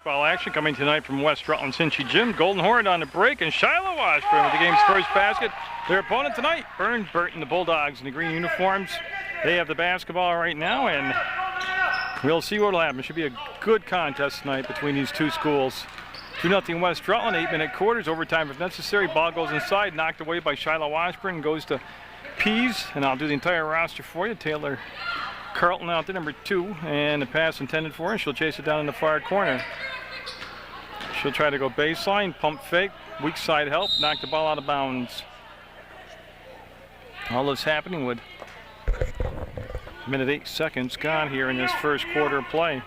Ball action coming tonight from West Rutland's Hinchy Gym. Golden Horde on the break, and Shiloh Washburn with the game's first basket. Their opponent tonight, Burr Burton, the Bulldogs in the green uniforms. They have the basketball right now, and we'll see what will happen. It should be a good contest tonight between these two schools. 2-0 West Rutland, 8-minute quarters, overtime if necessary. Ball goes inside, knocked away by Shiloh Washburn, goes to Pease, and I'll do the entire roster for you. Taylor Carlton out there, number 2, and the pass intended for her. She'll chase it down in the far corner. She'll try to go baseline, pump fake, weak side help, knock the ball out of bounds. All this happening with a minute 8 seconds gone here in this first quarter of play.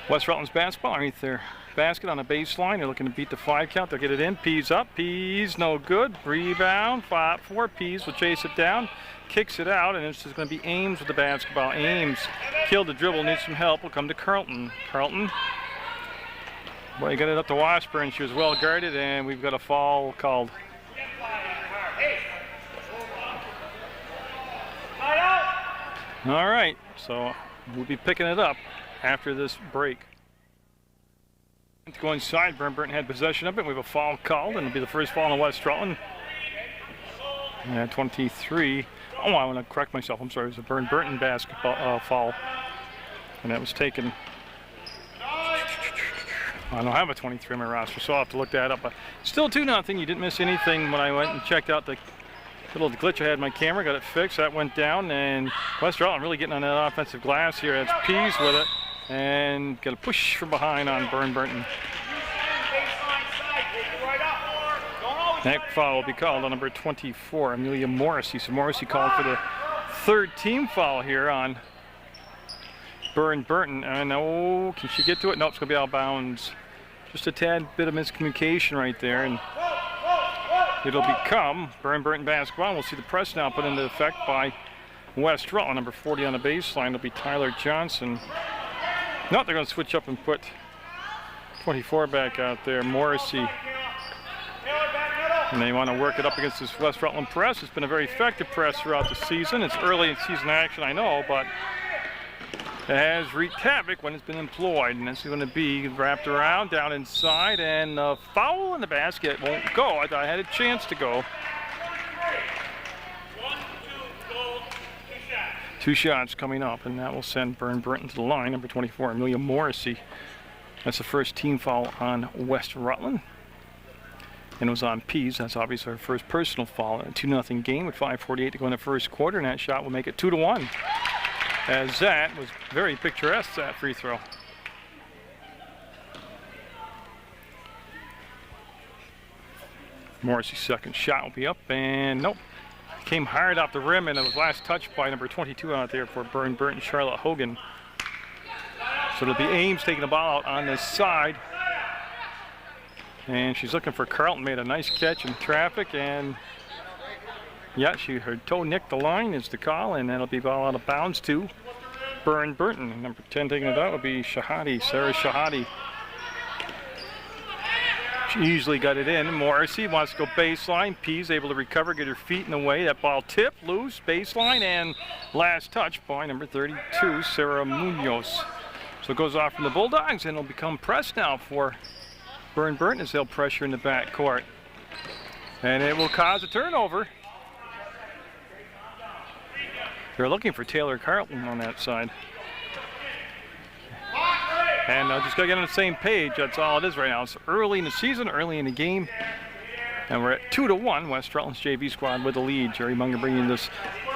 West Rutland's basketball underneath their basket on a baseline. They're looking to beat the 5 count. They'll get it in. Pease up. Pease no good. Rebound. 5-4. Pease will chase it down. Kicks it out, and it's just going to be Ames with the basketball. Ames killed the dribble. Needs some help. Will come to Carlton. Carlton. Well, he got it up to Washburn. She was well guarded, and we've got a foul called. All right, so we'll be picking it up after this break. To go inside, Burr Burton had possession of it. We have a foul called, and it'll be the first foul on West Rutland. 23. Oh, I want to correct myself. I'm sorry. It was a Burr Burton basketball foul, and that was taken. I don't have a 23 on my roster, so I'll have to look that up. But still 2-0. You didn't miss anything when I went and checked out the little glitch I had in my camera. Got it fixed. That went down, and West Rutland really getting on that offensive glass here. That's Pease with it, and got a push from behind on Burr Burton. That foul will be called on number 24, Amelia Morrissey. So Morrissey called for the 3rd team foul here on Burr Burton. And oh, can she get to it? Nope, it's going to be out of bounds. Just a tad bit of miscommunication right there. And it'll become Burr Burton basketball. We'll see the press now put into effect by West Rutland. Number 40 on the baseline. It'll be Tyler Johnson. No, they're going to switch up and put 24 back out there, Morrissey. And they want to work it up against this West Rutland press. It's been a very effective press throughout the season. It's early in season action, I know, but it has wreaked havoc when it's been employed. And it's going to be wrapped around, down inside, and a foul in the basket won't go. I thought I had a chance to go. 2 shots coming up, and that will send Burr Burton to the line. Number 24, Amelia Morrissey. That's the first team foul on West Rutland. And it was on Pease. That's obviously our first personal foul. A 2-0 game with 5:48 to go in the first quarter, and that shot will make it 2-1. As that was very picturesque, that free throw. Morrissey's second shot will be up, and nope. Came hard off the rim, and it was last touched by number 22 out there for Burr Burton, Charlotte Hogan. So it'll be Ames taking the ball out on this side. And she's looking for Carlton. Made a nice catch in traffic, and yeah, her toe nicked the line is the call, and that'll be ball out of bounds to Burr Burton. Number 10 taking it out will be Shahadi, Sarah Shahadi. She easily got it in. Morrissey wants to go baseline. Pease able to recover, get her feet in the way. That ball tipped, loose, baseline, and last touch by number 32, Sarah Munoz. So it goes off from the Bulldogs, and it'll become press now for Burr Burton as they'll pressure in the back court. And it will cause a turnover. They're looking for Taylor Carlton on that side. And just got to get on the same page. That's all it is right now. It's early in the season, early in the game. And we're at 2-1. West Rutland's JV squad with the lead. Jerry Munger bringing this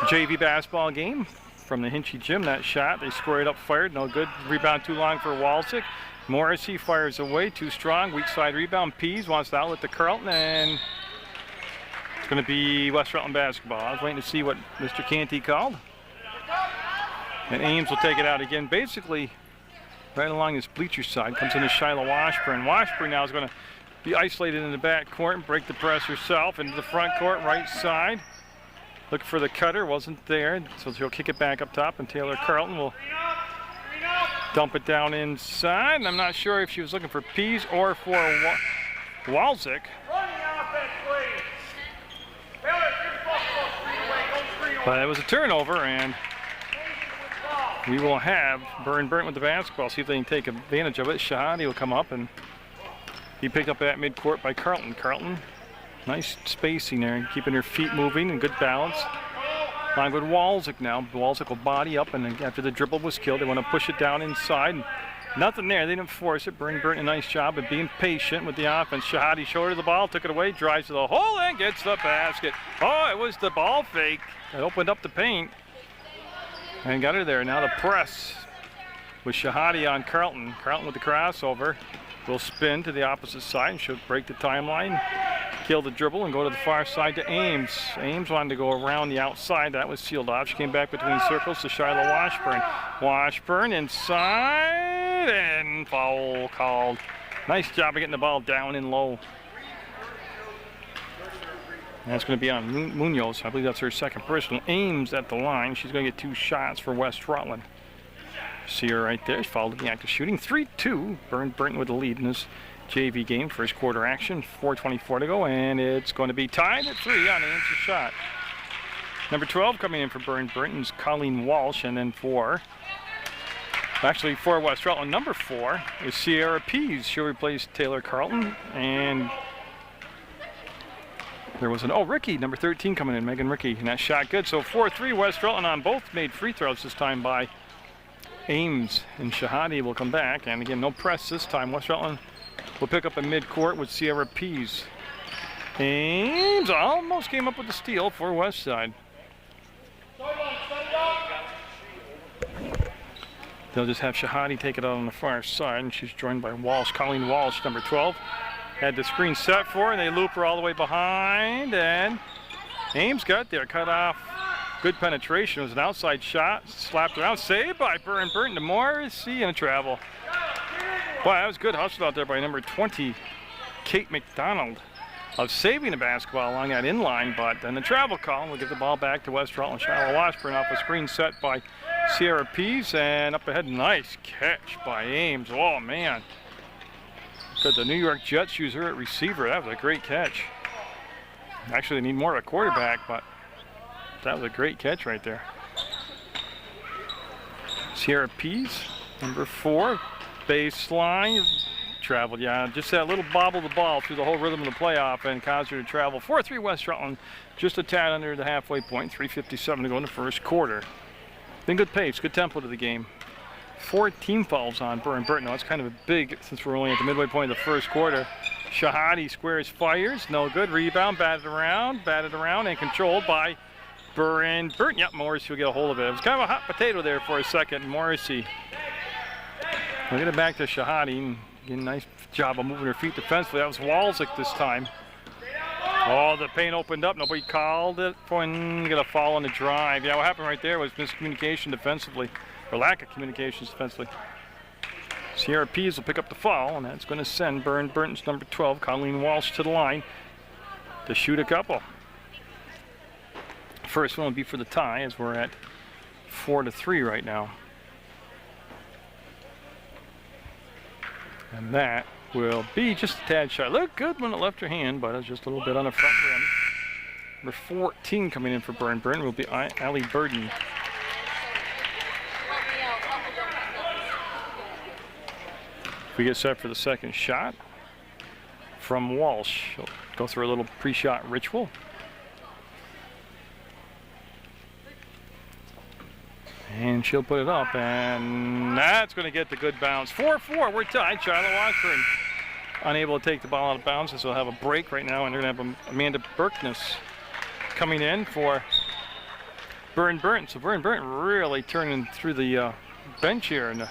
JV basketball game from the Hinchy Gym. That shot, they square it up, fired. No good. Rebound too long for Walczyk. Morrissey fires away, too strong. Weak side rebound. Pease wants to outlet to Carlton, and it's going to be West Rutland basketball. I was waiting to see what Mr. Canty called. And Ames will take it out again. Basically, right along this bleacher side comes into Shiloh Washburn. Washburn now is going to be isolated in the back court and break the press herself into the front court, right side. Looking for the cutter, wasn't there, so she'll kick it back up top, and Taylor Carlton will dump it down inside. And I'm not sure if she was looking for Pease or for Walczyk. But it was a turnover, and we will have Burr Burton with the basketball. See if they can take advantage of it. Shahadi will come up, and he picked up at midcourt by Carlton. Carlton, nice spacing there, keeping her feet moving and good balance. Line with Walczyk now. Walczyk will body up, and after the dribble was killed, they want to push it down inside. Nothing there. They didn't force it. Burr Burton, a nice job of being patient with the offense. Shahadi showed her the ball, took it away, drives to the hole, and gets the basket. Oh, it was the ball fake that opened up the paint and got her there. Now the press with Shahadi on Carlton. Carlton with the crossover. Will spin to the opposite side and should break the timeline, kill the dribble, and go to the far side to Ames. Ames wanted to go around the outside. That was sealed off. She came back between circles to Shiloh Washburn. Washburn inside, and foul called. Nice job of getting the ball down and low. That's going to be on Munoz. I believe that's her second personal. Ames at the line. She's going to get 2 shots for West Rutland. See her right there. She fouled in the act of shooting. 3-2. Burr Burton with the lead in this JV game. First quarter action. 4:24 to go, and it's going to be tied at 3 on Ames' shot. Number 12 coming in for Burr Burton is Colleen Walsh, and then for West Rutland, number 4 is Sierra Pease. She'll replace Taylor Carlton, and there was Ricky, number 13 coming in, Megan Ricky, and that shot good. So 4-3 West Rutland on both made free throws this time by Ames, and Shahadi will come back, and again, no press this time. West Rutland will pick up a midcourt with Sierra Pease. Ames almost came up with the steal for West Side. They'll just have Shahadi take it out on the far side, and she's joined by Walsh, Colleen Walsh, number 12. Had the screen set for her, and they loop her all the way behind, and Ames got there, cut off. Good penetration. It was an outside shot, slapped around, saved by Burr Burton to Morrissey, and a travel. Wow, that was good hustle out there by number 20, Kate McDonald, of saving the basketball along that inline, but then the travel call will give the ball back to West Rutland. Shiloh Washburn off a screen set by Sierra Pease, and up ahead, nice catch by Ames. Oh, man. Could the New York Jets use her at receiver? That was a great catch. Actually, they need more of a quarterback, but that was a great catch right there. Sierra Pease, number 4, baseline, traveled. Yeah, just that little bobble of the ball through the whole rhythm of the playoff and caused her to travel. 4-3 West Rutland, just a tad under the halfway point. 3:57 to go in the first quarter. Been good pace, good tempo to the game. 14 fouls on Burr Burton. Now, that's kind of a big, since we're only at the midway point of the first quarter. Shahadi squares, fires, no good. Rebound, batted around, and controlled by Burr Burton. Yep, Morrissey will get a hold of it. It was kind of a hot potato there for a second. Morrissey. We'll get it back to Shahadi. Again, nice job of moving her feet defensively. That was Walczyk this time. Oh, the paint opened up. Nobody called it. Get a foul on the drive. Yeah, what happened right there was miscommunication defensively, or lack of communications defensively. Sierra Pease will pick up the foul, and that's going to send Burr Burton's number 12, Colleen Walsh, to the line to shoot a couple. First one will be for the tie, as we're at 4-3 right now. And that will be just a tad shot. Looked good when it left her hand, but it's just a little bit on the front rim. Number 14 coming in for Burr Burton will be Allie Burden. We get set for the second shot from Walsh. She'll go through a little pre-shot ritual. And she'll put it up, and that's going to get the good bounce. 4-4, we're tied. Shiloh Washburn unable to take the ball out of bounds, so we'll have a break right now, and they're going to have Amanda Berkness coming in for Burr Burton. So Burr Burton really turning through the bench here in the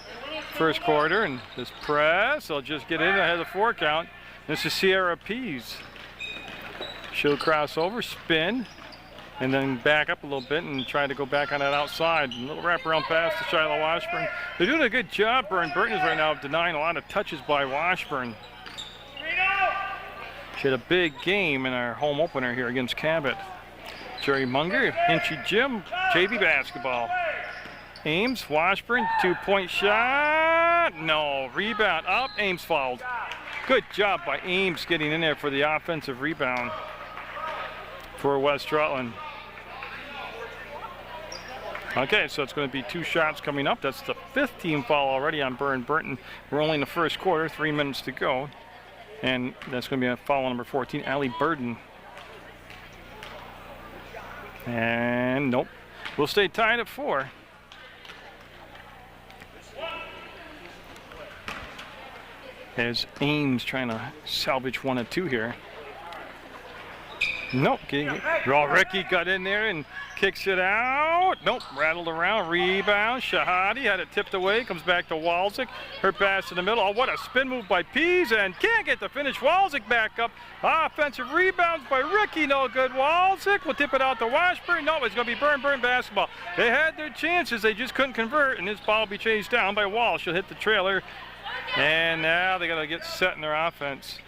first quarter, and this press, they'll just get in ahead of the 4 count. This is Sierra Pease. She'll cross over, spin, and then back up a little bit and try to go back on that outside. A little wraparound pass to Shiloh Washburn. They're doing a good job, Burr Burton is right now, of denying a lot of touches by Washburn. She had a big game in our home opener here against Cabot. Jerry Munger, Hinchy Jim, JV basketball. Ames, Washburn, 2-point shot. No, rebound up, Ames fouled. Good job by Ames getting in there for the offensive rebound for West Rutland. Okay, so it's going to be 2 shots coming up. That's the 5th team foul already on Burr Burton. We're only in the first quarter, 3 minutes to go. And that's going to be a foul on number 14, Allie Burden. And nope. We'll stay tied at 4. As Ames trying to salvage 1 or 2 here. Nope. Ricky got in there and kicks it out. Nope. Rattled around. Rebound. Shahadi had it tipped away. Comes back to Walczyk. Her pass in the middle. Oh, what a spin move by Pease. And can't get the finish. Walczyk back up. Offensive rebounds by Ricky. No good. Walczyk will tip it out to Washburn. No, it's going to be Burr Burton basketball. They had their chances. They just couldn't convert. And this ball will be chased down by Walsh. She'll hit the trailer. And now they got to get set in their offense.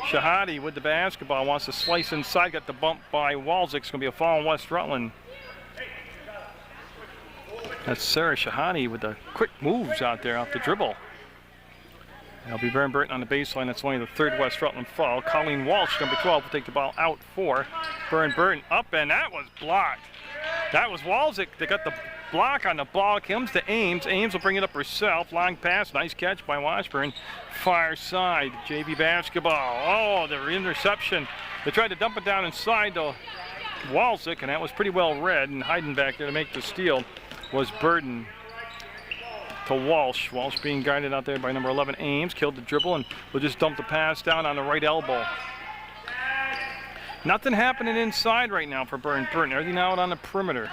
Shahadi with the basketball wants to slice inside. Got the bump by Walczyk. It's going to be a foul on West Rutland. That's Sarah Shahadi with the quick moves out there off the dribble. That'll be Burr Burton on the baseline. That's only the 3rd West Rutland foul. Colleen Walsh, number 12, will take the ball out for Burr Burton. Up, and that was blocked. That was Walczyk that got the block on the ball. Comes to Ames. Ames will bring it up herself. Long pass. Nice catch by Washburn. Far side. JV basketball. Oh, the interception. They tried to dump it down inside to Walczyk, and that was pretty well read. And hiding back there to make the steal was Burden to Walsh. Walsh being guided out there by number 11, Ames. Killed the dribble and will just dump the pass down on the right elbow. Nothing happening inside right now for Burr Burton. Everything out on the perimeter.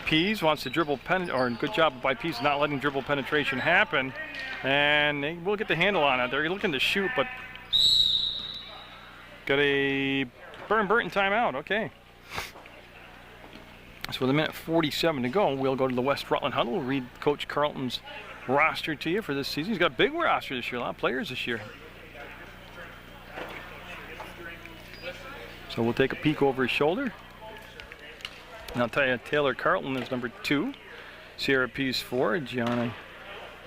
Pease wants to dribble, or good job by Pease not letting dribble penetration happen. And they will get the handle on it. They're looking to shoot, but got a Burr Burton timeout. Okay. So with 1:47 to go, we'll go to the West Rutland huddle. We'll read Coach Carlton's roster to you for this season. He's got a big roster this year, a lot of players this year. So we'll take a peek over his shoulder. And I'll tell you, Taylor Carlton is number 2. Sierra Pease 4. Gianna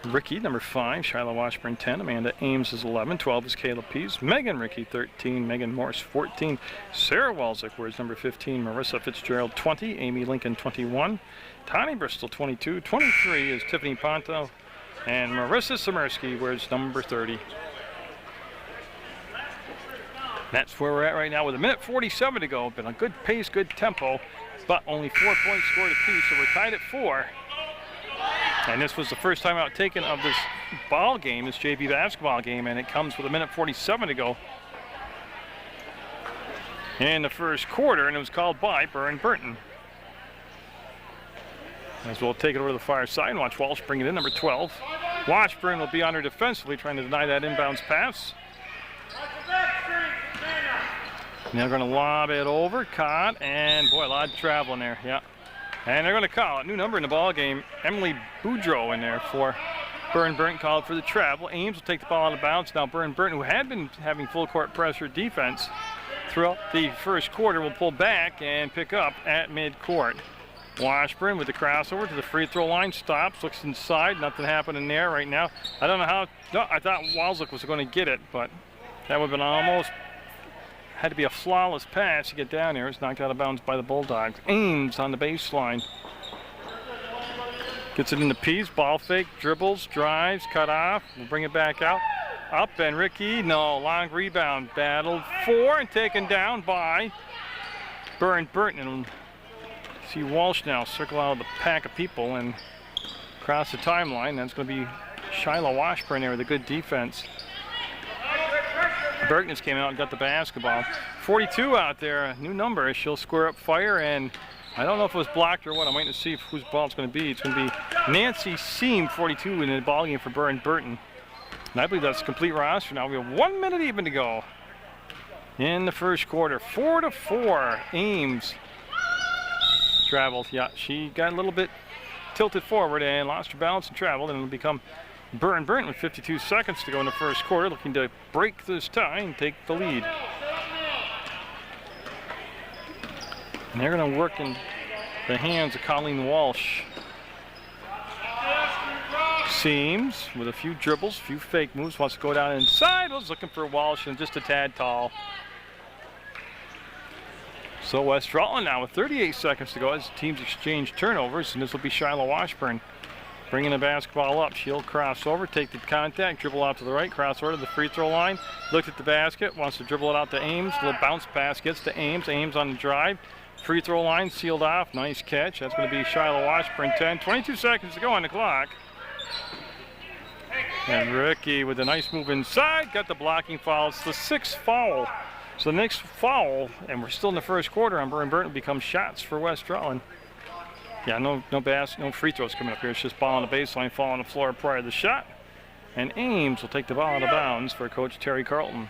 Ricky, number 5. Shiloh Washburn 10. Amanda Ames is 11. 12 is Kayla Pease. Megan Ricky 13. Megan Morse 14. Sarah Walczyk wears number 15. Marissa Fitzgerald 20. Amy Lincoln 21. Tani Bristol 22. 23 is Tiffany Ponto. And Marissa Samersky wears number 30. That's where we're at right now with 1:47 to go. Been a good pace, good tempo, but only 4 points scored apiece, so we're tied at 4. And this was the first time out taken of this ball game, this JV basketball game, and it comes with 1:47 to go in the first quarter, and it was called by Burr Burton. As we'll take it over to the far side and watch Walsh bring it in, number 12. Washburn will be on her defensively, trying to deny that inbounds pass. And they're going to lob it over, caught, and boy, a lot of travel in there, yeah. And they're going to call it. New number in the ball game, Emily Boudreau in there for Burr Burton, called for the travel. Ames will take the ball out of bounds. Now Burr Burton, who had been having full court pressure defense throughout the first quarter, will pull back and pick up at midcourt. Washburn with the crossover to the free throw line, stops, looks inside, nothing happening there right now. I don't know how, no, I thought Walczyk was going to get it, but that would have been almost, had to be a flawless pass to get down there. It's knocked out of bounds by the Bulldogs. Ames on the baseline. Gets it into Pease, ball fake, dribbles, drives, cut off. We'll bring it back out. Up, and Ricky, no, long rebound. Battled for and taken down by Burr Burton. And see Walsh now circle out of the pack of people and cross the timeline. That's going to be Shiloh Washburn there with a good defense. Burton just came out and got the basketball. 42 out there, a new number. She'll square up fire, and I don't know if it was blocked or what. I'm waiting to see whose ball it's going to be. It's going to be Nancy Seam, 42, in the ball game for Burr Burton. And I believe that's a complete roster now. We have 1 minute even to go in the first quarter. 4-4. Ames traveled. Yeah, she got a little bit tilted forward and lost her balance and traveled, and it'll become Burr Burton with 52 seconds to go in the first quarter, looking to break this tie and take the lead. And they're going to work in the hands of Colleen Walsh. Seams with a few dribbles, a few fake moves, wants to go down inside, was looking for Walsh and just a tad tall. So West Rutland now with 38 seconds to go as teams exchange turnovers, and this will be Shiloh Washburn bringing the basketball up. She'll cross over, take the contact, dribble out to the right, cross over to the free throw line, looked at the basket, wants to dribble it out to Ames, little bounce pass, gets to Ames, Ames on the drive, free throw line sealed off, nice catch. That's going to be Shiloh Washburn 10, 22 seconds to go on the clock. And Ricky with a nice move inside, got the blocking foul. It's the 6th foul. So the next foul, and we're still in the first quarter on Burr Burton, becomes shots for West Rutland. Yeah, no free throws coming up here. It's just ball on the baseline, fall on the floor prior to the shot. And Ames will take the ball out of bounds for Coach Terry Carlton.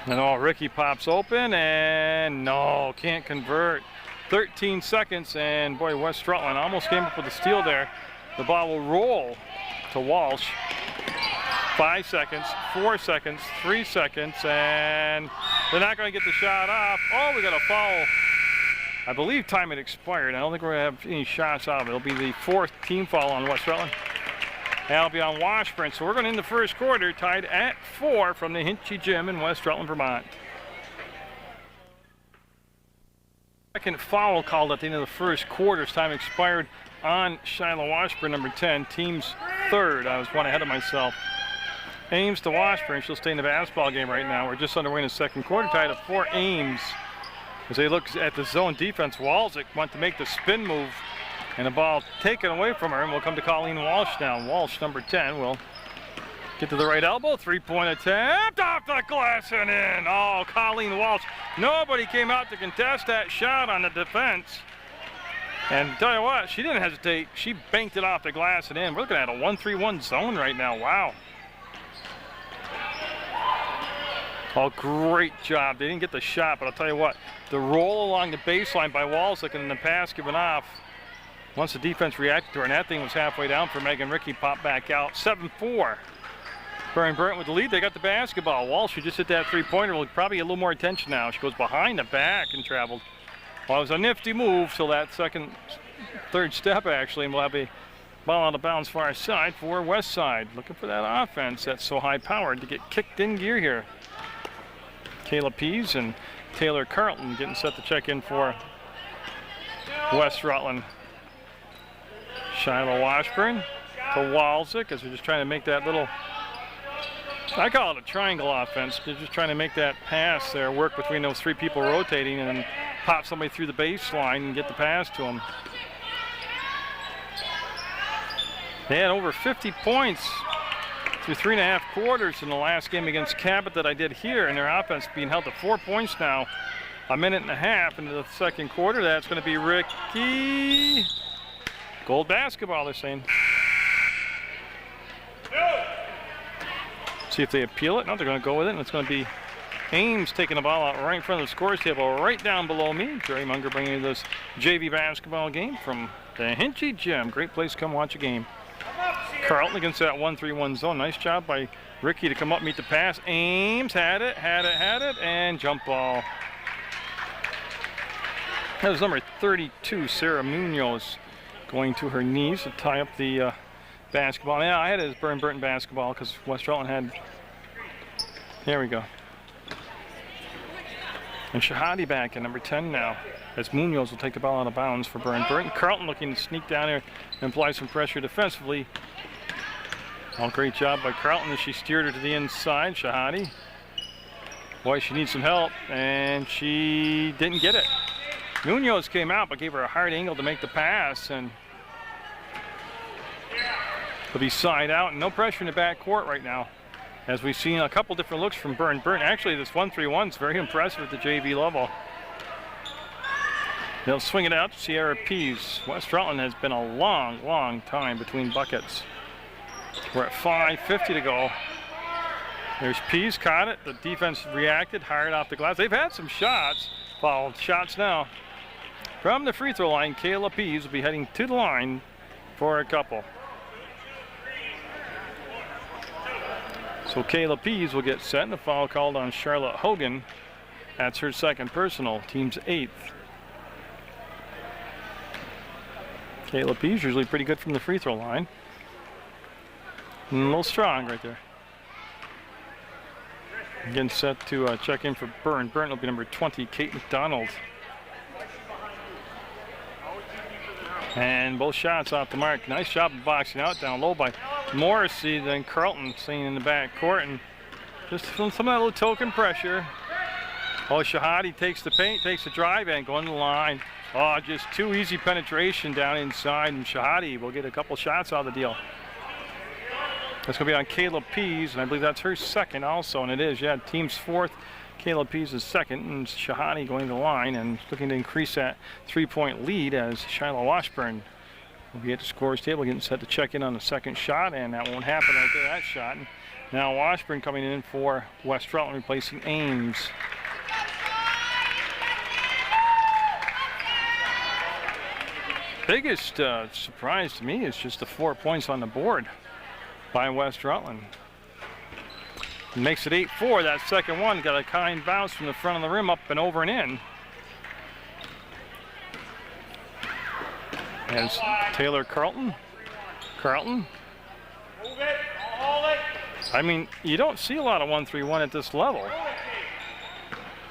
And Ricky pops open, and no, can't convert. 13 seconds, and boy, West Rutland almost came up with a steal there. The ball will roll to Walsh. 5 seconds, 4 seconds, 3 seconds, and they're not going to get the shot off. Oh, we got a foul. I believe time had expired. I don't think we're going to have any shots out of it. It'll be the 4th team foul on West Rutland. That'll be on Washburn. So we're going to end the first quarter tied at 4 from the Hinchy Gym in West Rutland, Vermont. Second foul called at the end of the first quarter. Time expired on Shiloh Washburn, number 10, team's 3rd. I was one ahead of myself. Ames to Washburn. She'll stay in the basketball game right now. We're just underway in the second quarter, tied at 4. Ames, as they look at the zone defense, Walzik went to make the spin move, and the ball taken away from her, and we'll come to Colleen Walsh now. Walsh, number 10, will get to the right elbow. 3-point attempt off the glass and in. Oh, Colleen Walsh. Nobody came out to contest that shot on the defense. And tell you what, she didn't hesitate. She banked it off the glass and in. We're looking at a 1-3-1 zone right now. Wow. Oh, great job. They didn't get the shot, but I'll tell you what, the roll along the baseline by Walzik and the pass given off. Once the defense reacted to her, and that thing was halfway down for Megan Ricky, popped back out. 7-4. Burr Burton with the lead. They got the basketball. Walsh, who just hit that 3-pointer, will probably get a little more attention now. She goes behind the back and traveled. Well, it was a nifty move till that third step, actually, and we'll have a ball out of bounds far side for West Side. Looking for that offense that's so high-powered to get kicked in gear here. Kayla Pease and Taylor Carlton getting set to check in for West Rutland. Shiloh Washburn to Walzik as we're just trying to make that little, I call it a triangle offense. They're just trying to make that pass there work between those 3 people rotating and then pop somebody through the baseline and get the pass to them. They had over 50 points through 3.5 quarters in the last game against Cabot that I did here, and their offense being held to 4 points now. 1.5 minutes into the second quarter. That's going to be Ricky. Gold basketball, they're saying. See if they appeal it. No, they're going to go with it, and it's going to be Ames taking the ball out right in front of the scores table, right down below me. Jerry Munger bringing you this JV basketball game from the Hinchy Gym. Great place to come watch a game. Carlton against that 1-3-1 zone. Nice job by Ricky to come up, meet the pass. Ames had it, and jump ball. That was number 32, Sarah Munoz, going to her knees to tie up the basketball. Yeah, I had it as Burr Burton basketball because West Rutland had. There we go. And Shahadi back at number 10 now, as Munoz will take the ball out of bounds for Burr Burton. Carlton looking to sneak down here and apply some pressure defensively. Oh, great job by Carlton as she steered her to the inside. Shahadi. Boy, she needs some help, and she didn't get it. Munoz came out, but gave her a hard angle to make the pass, and it'll be side out, and no pressure in the backcourt right now. As we've seen a couple different looks from Burr Burton. Actually, this 1-3-1 is very impressive at the JV level. They'll swing it out to Sierra Pease. West Rutland has been a long, long time between buckets. We're at 5:50 to go. There's Pease, caught it. The defense reacted, hard off the glass. They've had some shots. Fouled shots now. From the free throw line, Kayla Pease will be heading to the line for a couple. So Kayla Pease will get set, and the foul called on Charlotte Hogan. That's her second personal, team's 8th. Kayla Pease usually pretty good from the free throw line. A little strong right there. Getting set to check in for Burr Burton will be number 20, Kate McDonald. And both shots off the mark. Nice job of boxing out down low by Morrissey. Then Carlton staying in the back court and just feeling some of that little token pressure. Oh, Shahadi takes the paint, takes the drive, and going to the line. Oh, just too easy penetration down inside, and Shahadi will get a couple shots out of the deal. That's going to be on Kayla Pease, and I believe that's her second also, and it is, yeah, team's fourth. Kayla Pease is second, and Shahadi going to the line and looking to increase that three-point lead as Shiloh Washburn will be at the scorer's table getting set to check in on the second shot, and that won't happen right there, that shot. And now Washburn coming in for West Rutland, replacing Ames. Biggest surprise to me is just the 4 points on the board by West Rutland. It makes it 8-4. That second one got a kind bounce from the front of the rim, up and over and in. As Taylor Carlton. I mean, you don't see a lot of 1-3-1 at this level.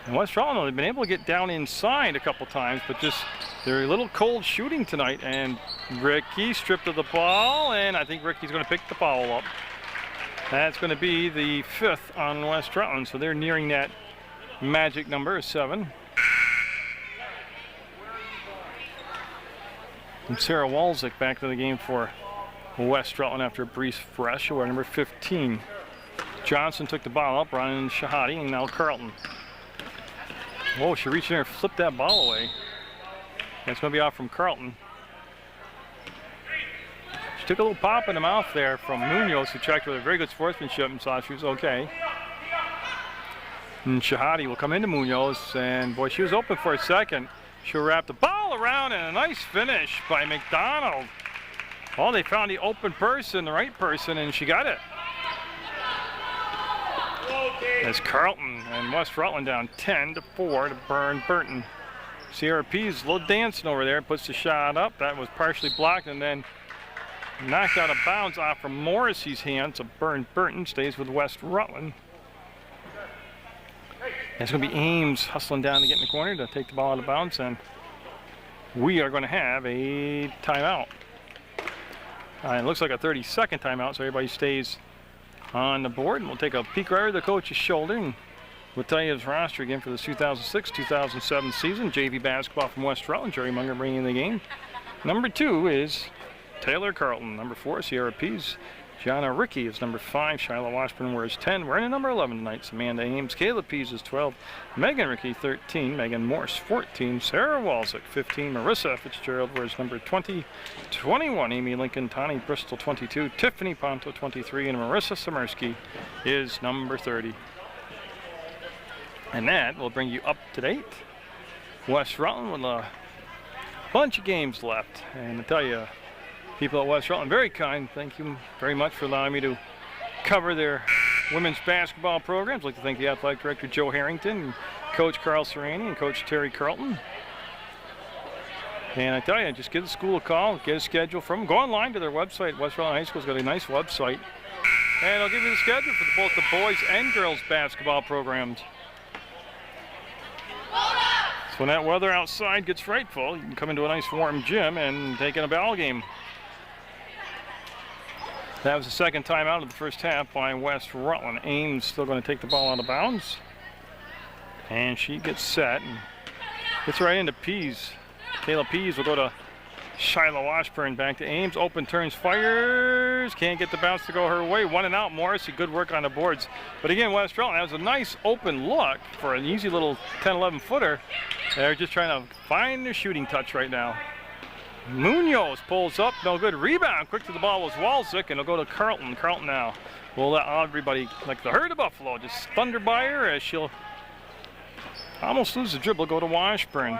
And West Rutland have been able to get down inside a couple times, but just they're a little cold shooting tonight. And Ricky stripped of the ball, and I think Ricky's going to pick the foul up. That's going to be the 5th on West Rutland, so they're nearing that magic number of 7. And Sarah Walczyk back to the game for West Rutland after a brief rest. She'll wear number 15. Johnson took the ball up, running Shahadi, and now Carlton. Whoa, she reached in there and flipped that ball away. That's going to be off from Carlton. She took a little pop in the mouth there from Munoz, who checked with a very good sportsmanship and saw she was okay. And Shahadi will come into Munoz, and boy, she was open for a second. She'll wrap the ball around, and a nice finish by McDonald. Oh, they found the open person, the right person, and she got it. As Carlton and West Rutland down 10-4 to Burr Burton. Sierra Pease a little dancing over there, puts the shot up. That was partially blocked and then knocked out of bounds off from Morrissey's hands. So Burr Burton stays with West Rutland. It's going to be Ames hustling down to get in the corner to take the ball out of bounds, and we are going to have a timeout. It looks like a 30-second timeout, so everybody stays on the board. And we'll take a peek right over the coach's shoulder, and we'll tell you his roster again for the 2006-2007 season. JV basketball from West Rutland. Jerry Munger bringing the game. Number 2 is Taylor Carlton. Number 4, Sierra Pease. Gianna Ricky is number 5. Shiloh Washburn wears 10. We're in at number 11 tonight. Amanda Ames. Kayla Pease is 12. Megan Ricky, 13. Megan Morse, 14. Sarah Walczyk, 15. Marissa Fitzgerald wears number 20. 21. Amy Lincoln. Tani Bristol, 22. Tiffany Ponto, 23. And Marissa Samersky is number 30. And that will bring you up to date. West Rutland with a bunch of games left. And I tell you, people at West Rutland, very kind. Thank you very much for allowing me to cover their women's basketball programs. I'd like to thank the athletic director, Joe Harrington, and Coach Carl Serrani, and Coach Terry Carlton. And I tell you, just give the school a call, get a schedule from them. Go online to their website. West Rutland High School's got a nice website. And I'll give you the schedule for both the boys and girls basketball programs. So when that weather outside gets frightful, you can come into a nice warm gym and take in a ball game. That was the second time out of the first half by West Rutland. Ames still going to take the ball out of bounds. And she gets set and gets right into Pease. Kayla Pease will go to Shiloh Washburn, back to Ames. Open, turns, fires. Can't get the bounce to go her way. 1 and out. Morrissey, good work on the boards. But again, West Rutland, that was a nice open look for an easy little 10-11 footer. They're just trying to find their shooting touch right now. Munoz pulls up, no good. Rebound, quick to the ball was Walczyk, and it'll go to Carlton. Carlton now will let everybody, like the herd of Buffalo, just thunder by her as she'll almost lose the dribble, go to Washburn.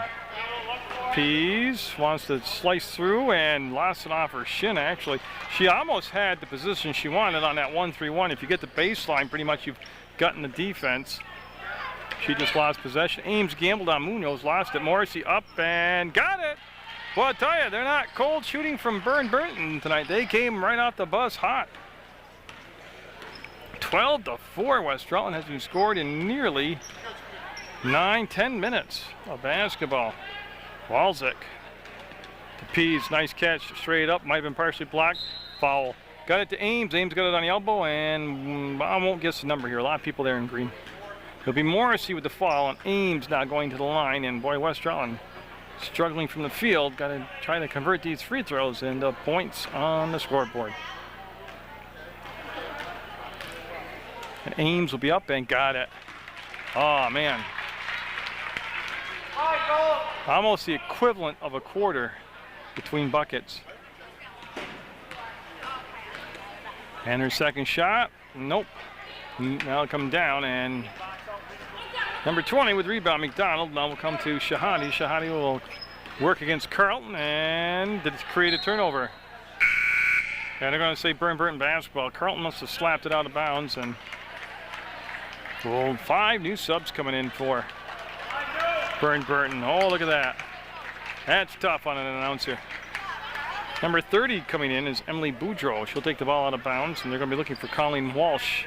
Pease wants to slice through and lost it off her shin, actually. She almost had the position she wanted on that 1-3-1. If you get the baseline, pretty much you've gotten the defense. She just lost possession. Ames gambled on Munoz, lost it. Morrissey up and got it. Well, I tell you, they're not cold shooting from Burr Burton tonight. They came right off the bus hot. 12-4. West Rutland has been scored in nearly 9-10 minutes of basketball. Walczyk to Pease, nice catch straight up, might have been partially blocked. Foul. Got it to Ames. Ames got it on the elbow, and I won't guess the number here. A lot of people there in green. It'll be Morrissey with the foul, and Ames now going to the line. And boy, West Rutland struggling from the field. Got to try to convert these free throws into points on the scoreboard. And Ames will be up and got it. Oh man. Almost the equivalent of a quarter between buckets. And her second shot, nope. Now it'll come down, and number 20 with rebound, McDonald. Now will come to Shahadi. Shahadi will work against Carlton, and did create a turnover. And they're going to say Burr Burton basketball. Carlton must have slapped it out of bounds, and well, 5 new subs coming in for Burr Burton. Oh, look at that. That's tough on an announcer. Number 30 coming in is Emily Boudreau. She'll take the ball out of bounds, and they're going to be looking for Colleen Walsh.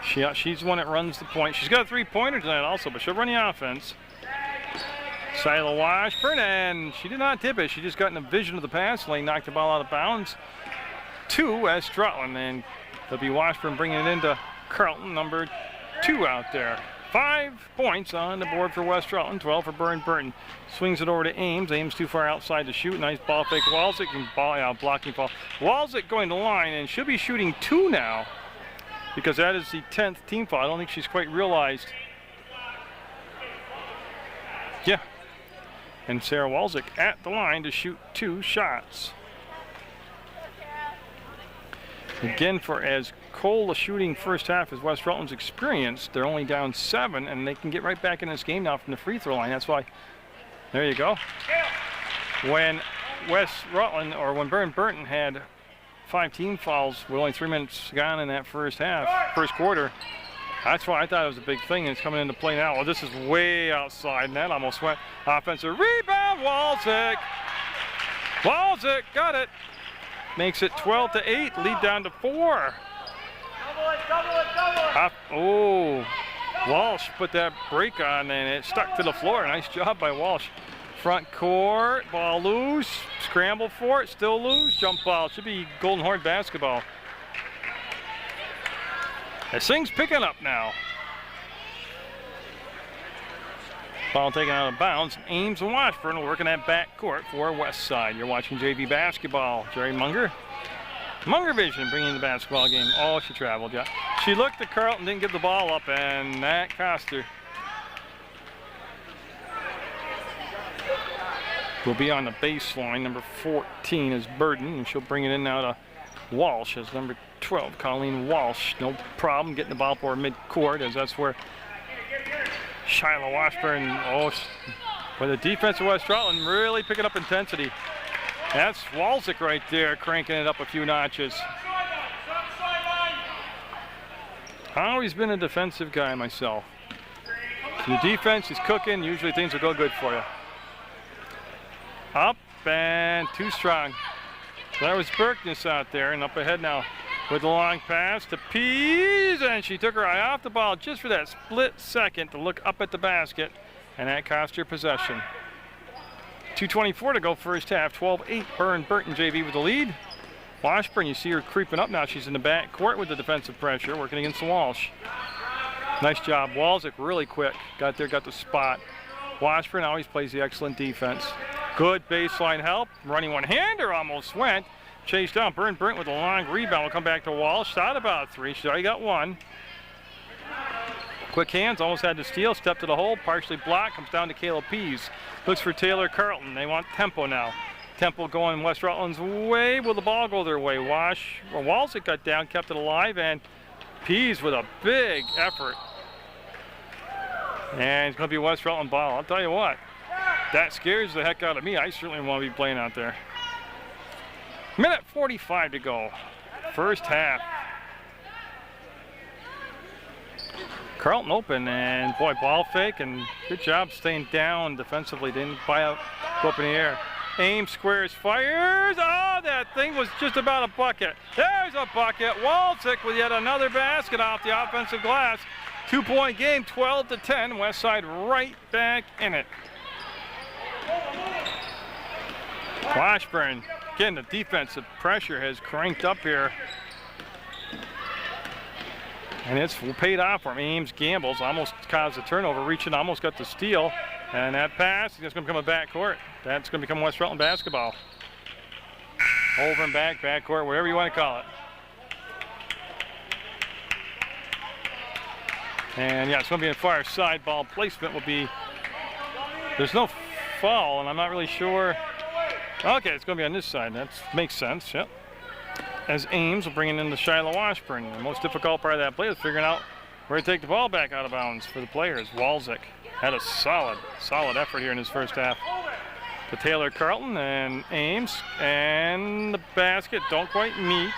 She's the one that runs the point. She's got a 3-pointer tonight also, but she'll run the offense. Sila Washburn, and she did not tip it. She just got in the vision of the pass lane, knocked the ball out of bounds to West Rutland, and there'll be Washburn bringing it into Carlton, number 2 out there. 5 points on the board for West Rutland, 12 for Burr Burton. Swings it over to Ames. Ames too far outside to shoot. Nice ball fake. Walczyk and ball out, blocking ball. Walczyk going to line and should be shooting 2 now, because that is the 10th team foul. I don't think she's quite realized. Yeah. And Sarah Walczyk at the line to shoot 2 shots. Again, for as cold a shooting first half as West Rutland's experienced, they're only down 7, and they can get right back in this game now from the free throw line. That's why, there you go. When West Rutland, or when Burr Burton had 5 team fouls with only 3 minutes gone in that first quarter, that's why I thought it was a big thing, and it's coming into play now. Well, this is way outside, and that almost went. Offensive rebound, Walczyk. Walczyk got it. Makes it 12-8, lead down to 4. Oh, Walsh put that break on, and it stuck to the floor. Nice job by Walsh. Front court, ball loose, scramble for it, still loose, jump ball. Should be Golden Horn basketball. This thing's picking up now. Ball taken out of bounds. Ames and Washburn working that back court for West Side. You're watching JV basketball. Jerry Munger. Munger Vision bringing the basketball game. Oh, she traveled, yeah. She looked at Carlton, didn't give the ball up, and that cost her. Will be on the baseline. Number 14 is Burden, and she'll bring it in now to Walsh as number 12, Colleen Walsh. No problem getting the ball for mid-court, as that's where Shyla Washburn, for the defense of West Rutland, really picking up intensity. That's Walczyk right there, cranking it up a few notches. Always been a defensive guy myself. The defense is cooking, usually things will go good for you. Up and too strong. So that was Berkness out there, and up ahead now with the long pass to Pease, and she took her eye off the ball just for that split second to look up at the basket, and that cost her possession. 2:24 to go first half, 12-8, Burr Burton JV with the lead. Washburn, you see her creeping up now. She's in the back court with the defensive pressure, working against the Walsh. Nice job. Walczyk really quick. Got there, got the spot. Washburn always plays the excellent defense. Good baseline help. Running one-hander almost went. Chased down. Burr Burton with a long rebound. Will come back to Walsh. Shot about 3. She's already got 1. Quick hands. Almost had to steal. Step to the hole. Partially blocked. Comes down to Kayla Pease. Looks for Taylor Carlton. They want tempo now. Tempo going West Rutland's way. Will the ball go their way? Walczyk got down, kept it alive, and Pease with a big effort. And it's going to be West Rutland ball. I'll tell you what, that scares the heck out of me. I certainly want to be playing out there. Minute 45 to go. First half. Carlton open, and boy, ball fake, and good job staying down defensively. Didn't go up in the air. Ames squares, fires. Oh, that thing was just about a bucket. There's a bucket. Walczyk with yet another basket off the offensive glass. 2-point game, 12-10. Westside right back in it. Washburn, again, the defensive pressure has cranked up here. And it's paid off for him. Ames gambles, almost caused a turnover, reaching, almost got the steal. And that pass is going to become a backcourt. That's going to become West Rutland basketball. Over and backcourt, whatever you want to call it. And yeah, it's going to be a far side. Ball placement will be, there's no foul, and I'm not really sure. Okay, it's going to be on this side. That makes sense, yep. As Ames will bring it into Shiloh Washburn. The most difficult part of that play is figuring out where to take the ball back out of bounds for the players. Walczyk had a solid effort here in his first half. To Taylor Carlton and Ames, and the basket don't quite meet.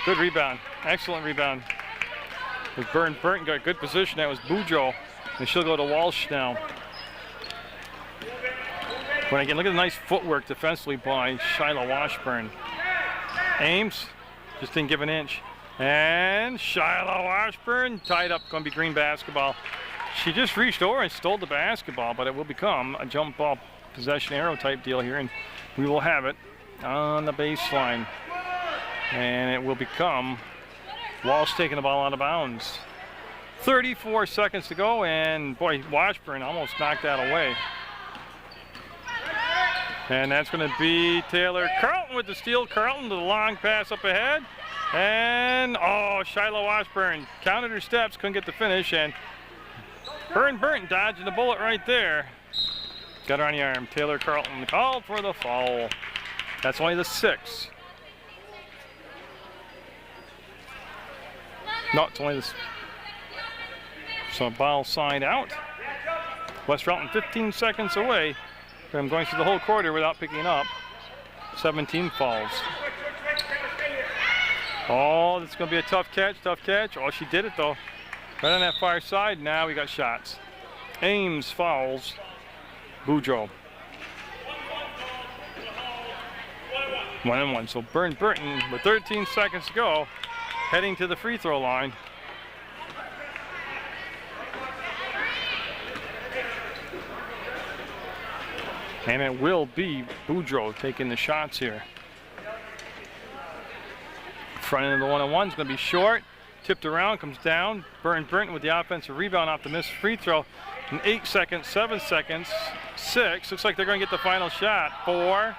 Good rebound, excellent rebound. With Burr Burton got good position, that was Bujo. And she'll go to Walsh now. But again, look at the nice footwork defensively by Shiloh Washburn. Ames just didn't give an inch. And Shiloh Washburn tied up, going to be green basketball. She just reached over and stole the basketball, but it will become a jump ball possession arrow type deal here, and we will have it on the baseline. And it will become Walsh taking the ball out of bounds. 34 seconds to go, and boy, Washburn almost knocked that away. And that's going to be Taylor Carlton with the steal. Carlton to the long pass up ahead. And, oh, Shiloh Washburn counted her steps, couldn't get the finish, and Burr Burton dodging the bullet right there. Got her on the arm. Taylor Carlton called for the foul. That's only the 6th. No, it's only this. So ball signed out. West Rutland 15 seconds away from going through the whole quarter without picking up. 17 falls. Oh, this is going to be a tough catch. Oh, she did it though. Right on that far side. Now we got shots. Ames fouls Bujo. 1-1. So Burr Burton with 13 seconds to go, heading to the free throw line. And it will be Bujo taking the shots here. Front end of the 1-on-1 is going to be short. Tipped around, comes down. Burr Burton with the offensive rebound off the missed free throw. In 8 seconds, 7 seconds, 6. Looks like they're going to get the final shot. 4.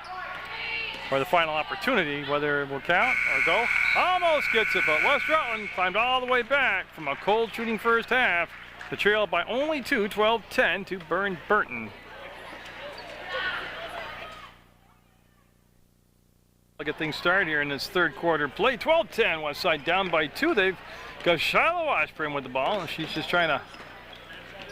Or the final opportunity, whether it will count or go. Almost gets it, but West Rutland climbed all the way back from a cold shooting first half to trail by only 2, 12-10 to Burr Burton. Look at things started here in this third quarter play. 12-10, Westside down by 2. They've got Shiloh Washburn with the ball, and she's just trying to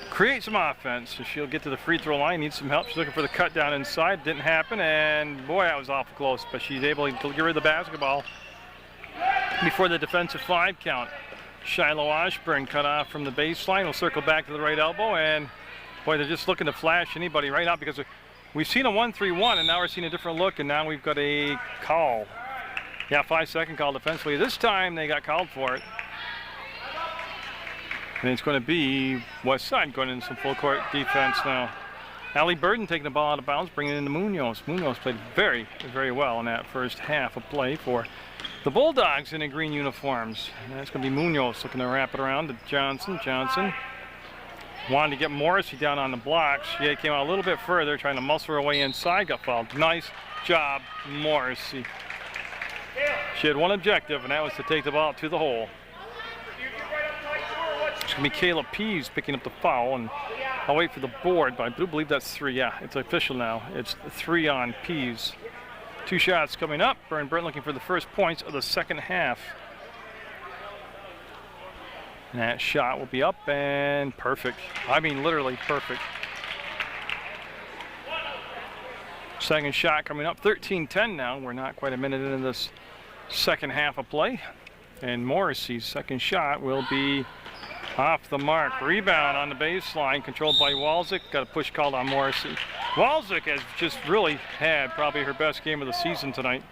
create some offense. So she'll get to the free throw line, needs some help. She's looking for the cut down inside. Didn't happen, and boy, that was awful close. But she's able to get rid of the basketball before the defensive 5 count. Shiloh Washburn cut off from the baseline. Will circle back to the right elbow, and boy, they're just looking to flash anybody right now because we've seen a 1-3-1, and now we're seeing a different look, and now we've got a call. Yeah, 5-second call defensively. This time they got called for it. And it's going to be Westside going into some full court defense now. Allie Burden taking the ball out of bounds, bringing it into Munoz. Munoz played very, very well in that first half of play for the Bulldogs in the green uniforms. And that's going to be Munoz looking to wrap it around to Johnson. Johnson wanted to get Morrissey down on the blocks. She came out a little bit further, trying to muscle her way inside, got fouled. Nice job, Morrissey. She had one objective, and that was to take the ball to the hole. It's going to be Kayla Pease picking up the foul, and I'll wait for the board, but I do believe that's 3. Yeah, it's official now. It's 3 on Pease. 2 shots coming up. Burr Burton looking for the first points of the second half. And that shot will be up and perfect. I mean, literally perfect. Second shot coming up, 13-10 now. We're not quite a minute into this second half of play. And Morrissey's second shot will be Off the mark. Rebound on the baseline, controlled by Walczyk. Got a push called on Morrissey. Walczyk has just really had probably her best game of the season tonight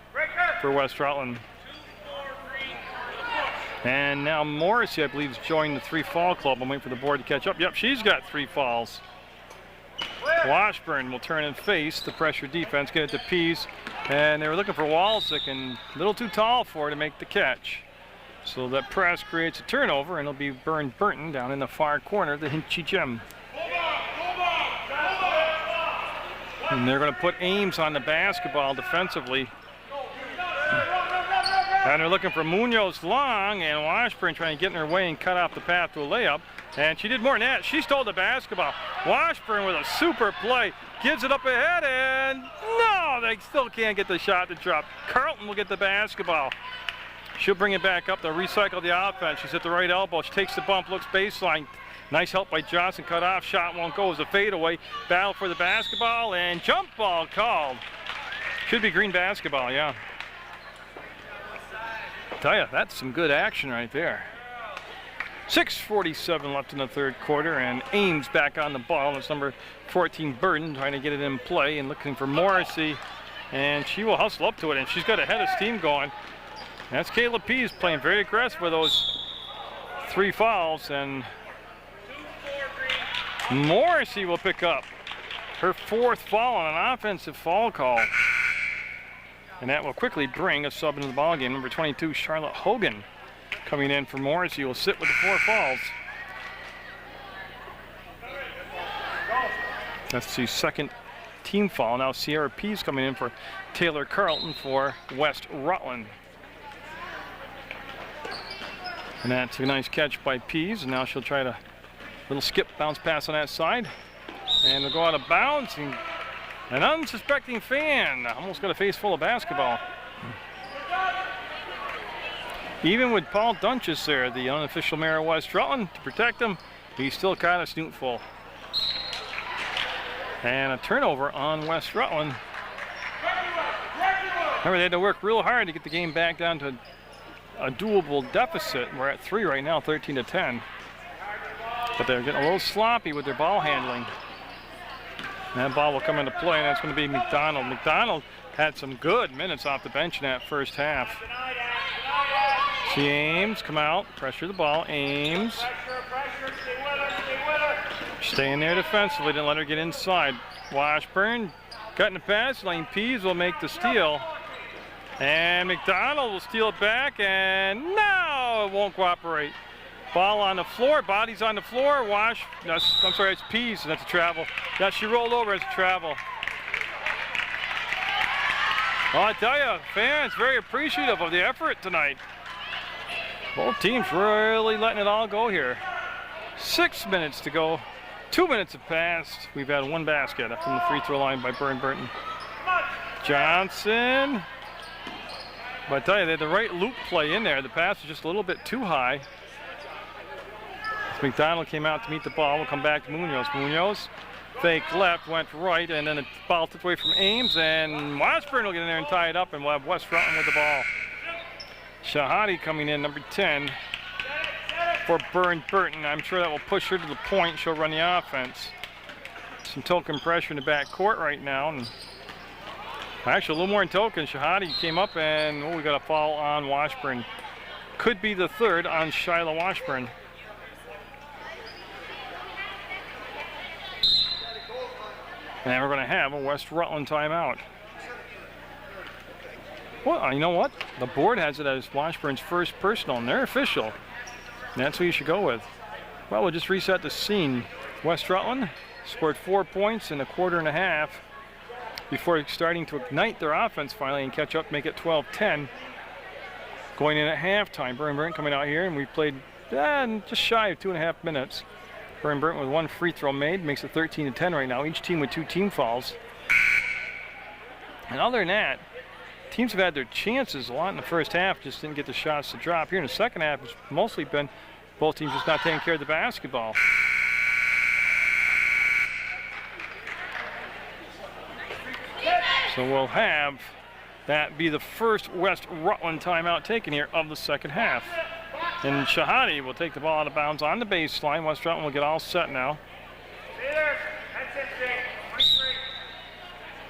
for West Rutland. And now Morrissey, I believe, has joined the 3-fall club. I'm waiting for the board to catch up. Yep, she's got 3 falls. Washburn will turn and face the pressure defense, get it to Pease. And they were looking for Walczyk, and a little too tall for her to make the catch. So that press creates a turnover, and it'll be Burr Burton down in the far corner of the Hinchy Gym. And they're going to put Ames on the basketball defensively. And they're looking for Munoz long, and Washburn trying to get in her way and cut off the path to a layup. And she did more than that. She stole the basketball. Washburn with a super play, gives it up ahead, and no, they still can't get the shot to drop. Carlton will get the basketball. She'll bring it back up to recycle the offense. She's at the right elbow. She takes the bump, looks baseline. Nice help by Johnson, cut off, shot won't go. It's a fadeaway. Battle for the basketball, and jump ball called. Should be green basketball, yeah. Tell you, that's some good action right there. 6:47 left in the third quarter, and Ames back on the ball. It's number 14, Burton, trying to get it in play and looking for Morrissey. And she will hustle up to it, and she's got a head of steam going. That's Kayla Pease playing very aggressive with those 3 fouls, and Morrissey will pick up her 4th foul on an offensive foul call. And that will quickly bring a sub into the ballgame. Number 22, Charlotte Hogan, coming in for Morrissey, will sit with the 4 fouls. That's the second team foul. Now Sierra Pease coming in for Taylor Carlton for West Rutland. And that's a nice catch by Pease, and now she'll try to little skip bounce pass on that side. And it'll go out of bounds, and an unsuspecting fan almost got a face full of basketball. Even with Paul Dunches there, the unofficial mayor of West Rutland, to protect him, he's still kind of snootful. And a turnover on West Rutland. Remember, they had to work real hard to get the game back down to a doable deficit. We're at 3 right now, 13-10. But they're getting a little sloppy with their ball handling. And that ball will come into play, and that's going to be McDonald. McDonald had some good minutes off the bench in that first half. See Ames come out, pressure the ball. Ames staying there defensively, didn't let her get inside. Washburn cutting the pass, Lane Pease will make the steal. And McDonald will steal it back, and no, it won't cooperate. Ball on the floor, bodies on the floor. I'm sorry, it's Pease, and that's a travel. Yeah, she rolled over as a travel. Well, I tell you, fans very appreciative of the effort tonight. Both teams really letting it all go here. 6 minutes to go. 2 minutes have passed. We've had 1 basket from the free throw line by Burr Burton. Johnson. But I tell you, they had the right loop play in there. The pass was just a little bit too high. McDonald came out to meet the ball. We'll come back to Munoz. Munoz, fake left, went right, and then the ball took away from Ames, and Washburn will get in there and tie it up, and we'll have West Rutland with the ball. Shahadi coming in, number 10, for Burr Burton. I'm sure that will push her to the point. She'll run the offense. Some token pressure in the back court right now. And actually, a little more in token. Shahadi came up, and we got a foul on Washburn. Could be the 3rd on Shiloh Washburn. And we're going to have a West Rutland timeout. Well, you know what? The board has it as Washburn's first personal, and they're official. And that's who you should go with. Well, we'll just reset the scene. West Rutland scored 4 points in a quarter and a half before starting to ignite their offense finally and catch up, make it 12-10. Going in at halftime, Burr Burton coming out here, and we played just shy of 2.5 minutes. Burr Burton with 1 free throw made, makes it 13-10 right now. Each team with 2 team fouls. And other than that, teams have had their chances a lot in the first half, just didn't get the shots to drop. Here in the second half, it's mostly been both teams just not taking care of the basketball. So we'll have that be the first West Rutland timeout taken here of the second half. And Shahadi will take the ball out of bounds on the baseline. West Rutland will get all set now.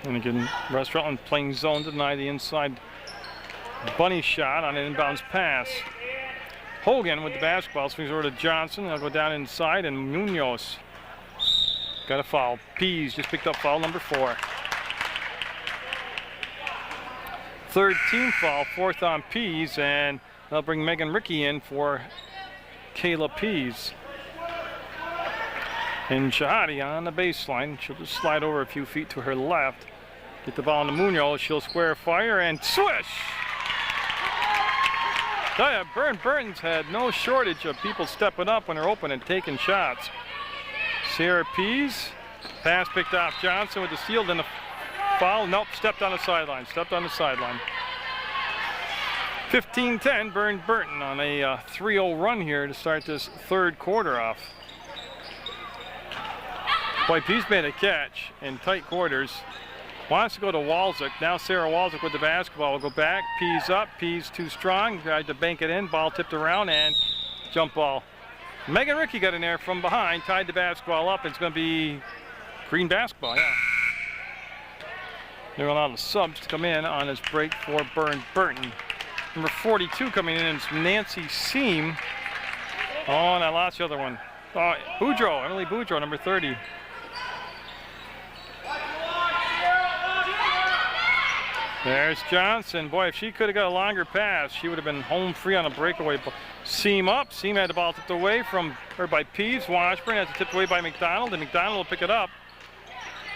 And again, West Rutland playing zone to deny the inside bunny shot on an inbounds pass. Hogan with the basketball swings over to Johnson. They'll go down inside, and Munoz got a foul. Pease just picked up foul number 4. Third team foul, 4th on Pease, and they'll bring Megan Rickey in for Kayla Pease. And Shahadi on the baseline. She'll just slide over a few feet to her left. Get the ball into Munoz. She'll square fire and swish! Tell ya, Burr Burton's had no shortage of people stepping up when they're open and taking shots. Sarah Pease, pass picked off Johnson with the steal, then the foul. Nope, stepped on the sideline. 15-10, Burr Burton on a 3-0 run here to start this third quarter off. Boy, Pease made a catch in tight quarters. Wants to go to Walczyk. Now Sarah Walczyk with the basketball will go back. Pease up. Pease too strong. Tried to bank it in. Ball tipped around and jump ball. Megan Rickey got in there from behind. Tied the basketball up. It's going to be green basketball. Yeah. There are a lot of subs to come in on this break for Burr Burton. Number 42 coming in is Nancy Seam. Oh, and I lost the other one. Oh, Boudreau. Emily Boudreau, number 30. There's Johnson. Boy, if she could have got a longer pass, she would have been home free on a breakaway. Seam up. Seam had the ball tipped away from her by Pease. Washburn has it tipped away by McDonald, and McDonald will pick it up.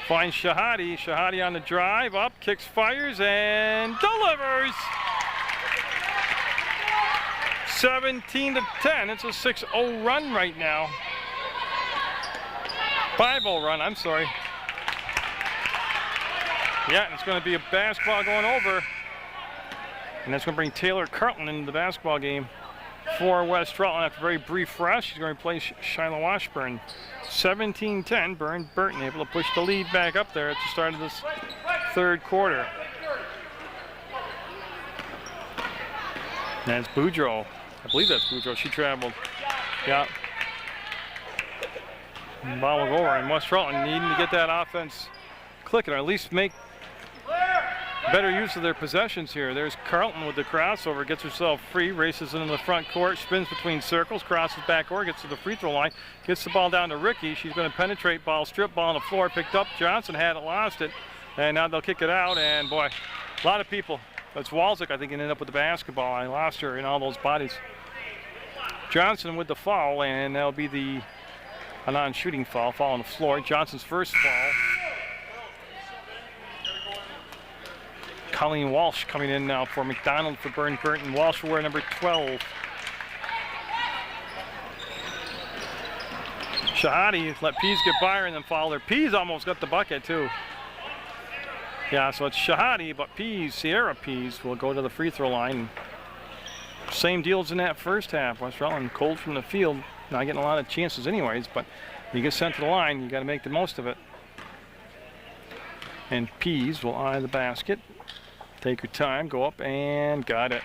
Finds Shahadi. Shahadi on the drive. Up, kicks, fires, and delivers. 17-10. It's a 6-0 run right now. 5-0 run, I'm sorry. Yeah, and it's going to be a basketball going over. And that's going to bring Taylor Carlton into the basketball game for West Rutland after a very brief rest. She's going to replace Shiloh Washburn. 17-10, Burr Burton able to push the lead back up there at the start of this third quarter. And that's Boudreau. I believe that's Boudreau. She traveled. Yeah. And ball will go over, and West Rutland needing to get that offense clicking, or at least make better use of their possessions here. There's Carlton with the crossover, gets herself free, races into the front court, spins between circles, crosses back or gets to the free throw line, gets the ball down to Rickey. She's going to penetrate, ball strip, ball on the floor, picked up. Johnson had it, lost it, and now they'll kick it out. And boy, a lot of people. That's Walczyk, I think, ended up with the basketball. I lost her in all those bodies. Johnson with the foul, and that'll be a non-shooting foul on the floor. Johnson's first foul. Colleen Walsh coming in now for McDonald for Burr Burton. Walsh will wear number 12. Shahadi let Pease get by her and then fouled her. Pease almost got the bucket too. Yeah, so it's Shahadi, but Pease, Sierra Pease, will go to the free throw line. Same deals in that first half. West Rutland cold from the field, not getting a lot of chances anyways, but you get sent to the line, you got to make the most of it. And Pease will eye the basket. Take her time, go up, and got it.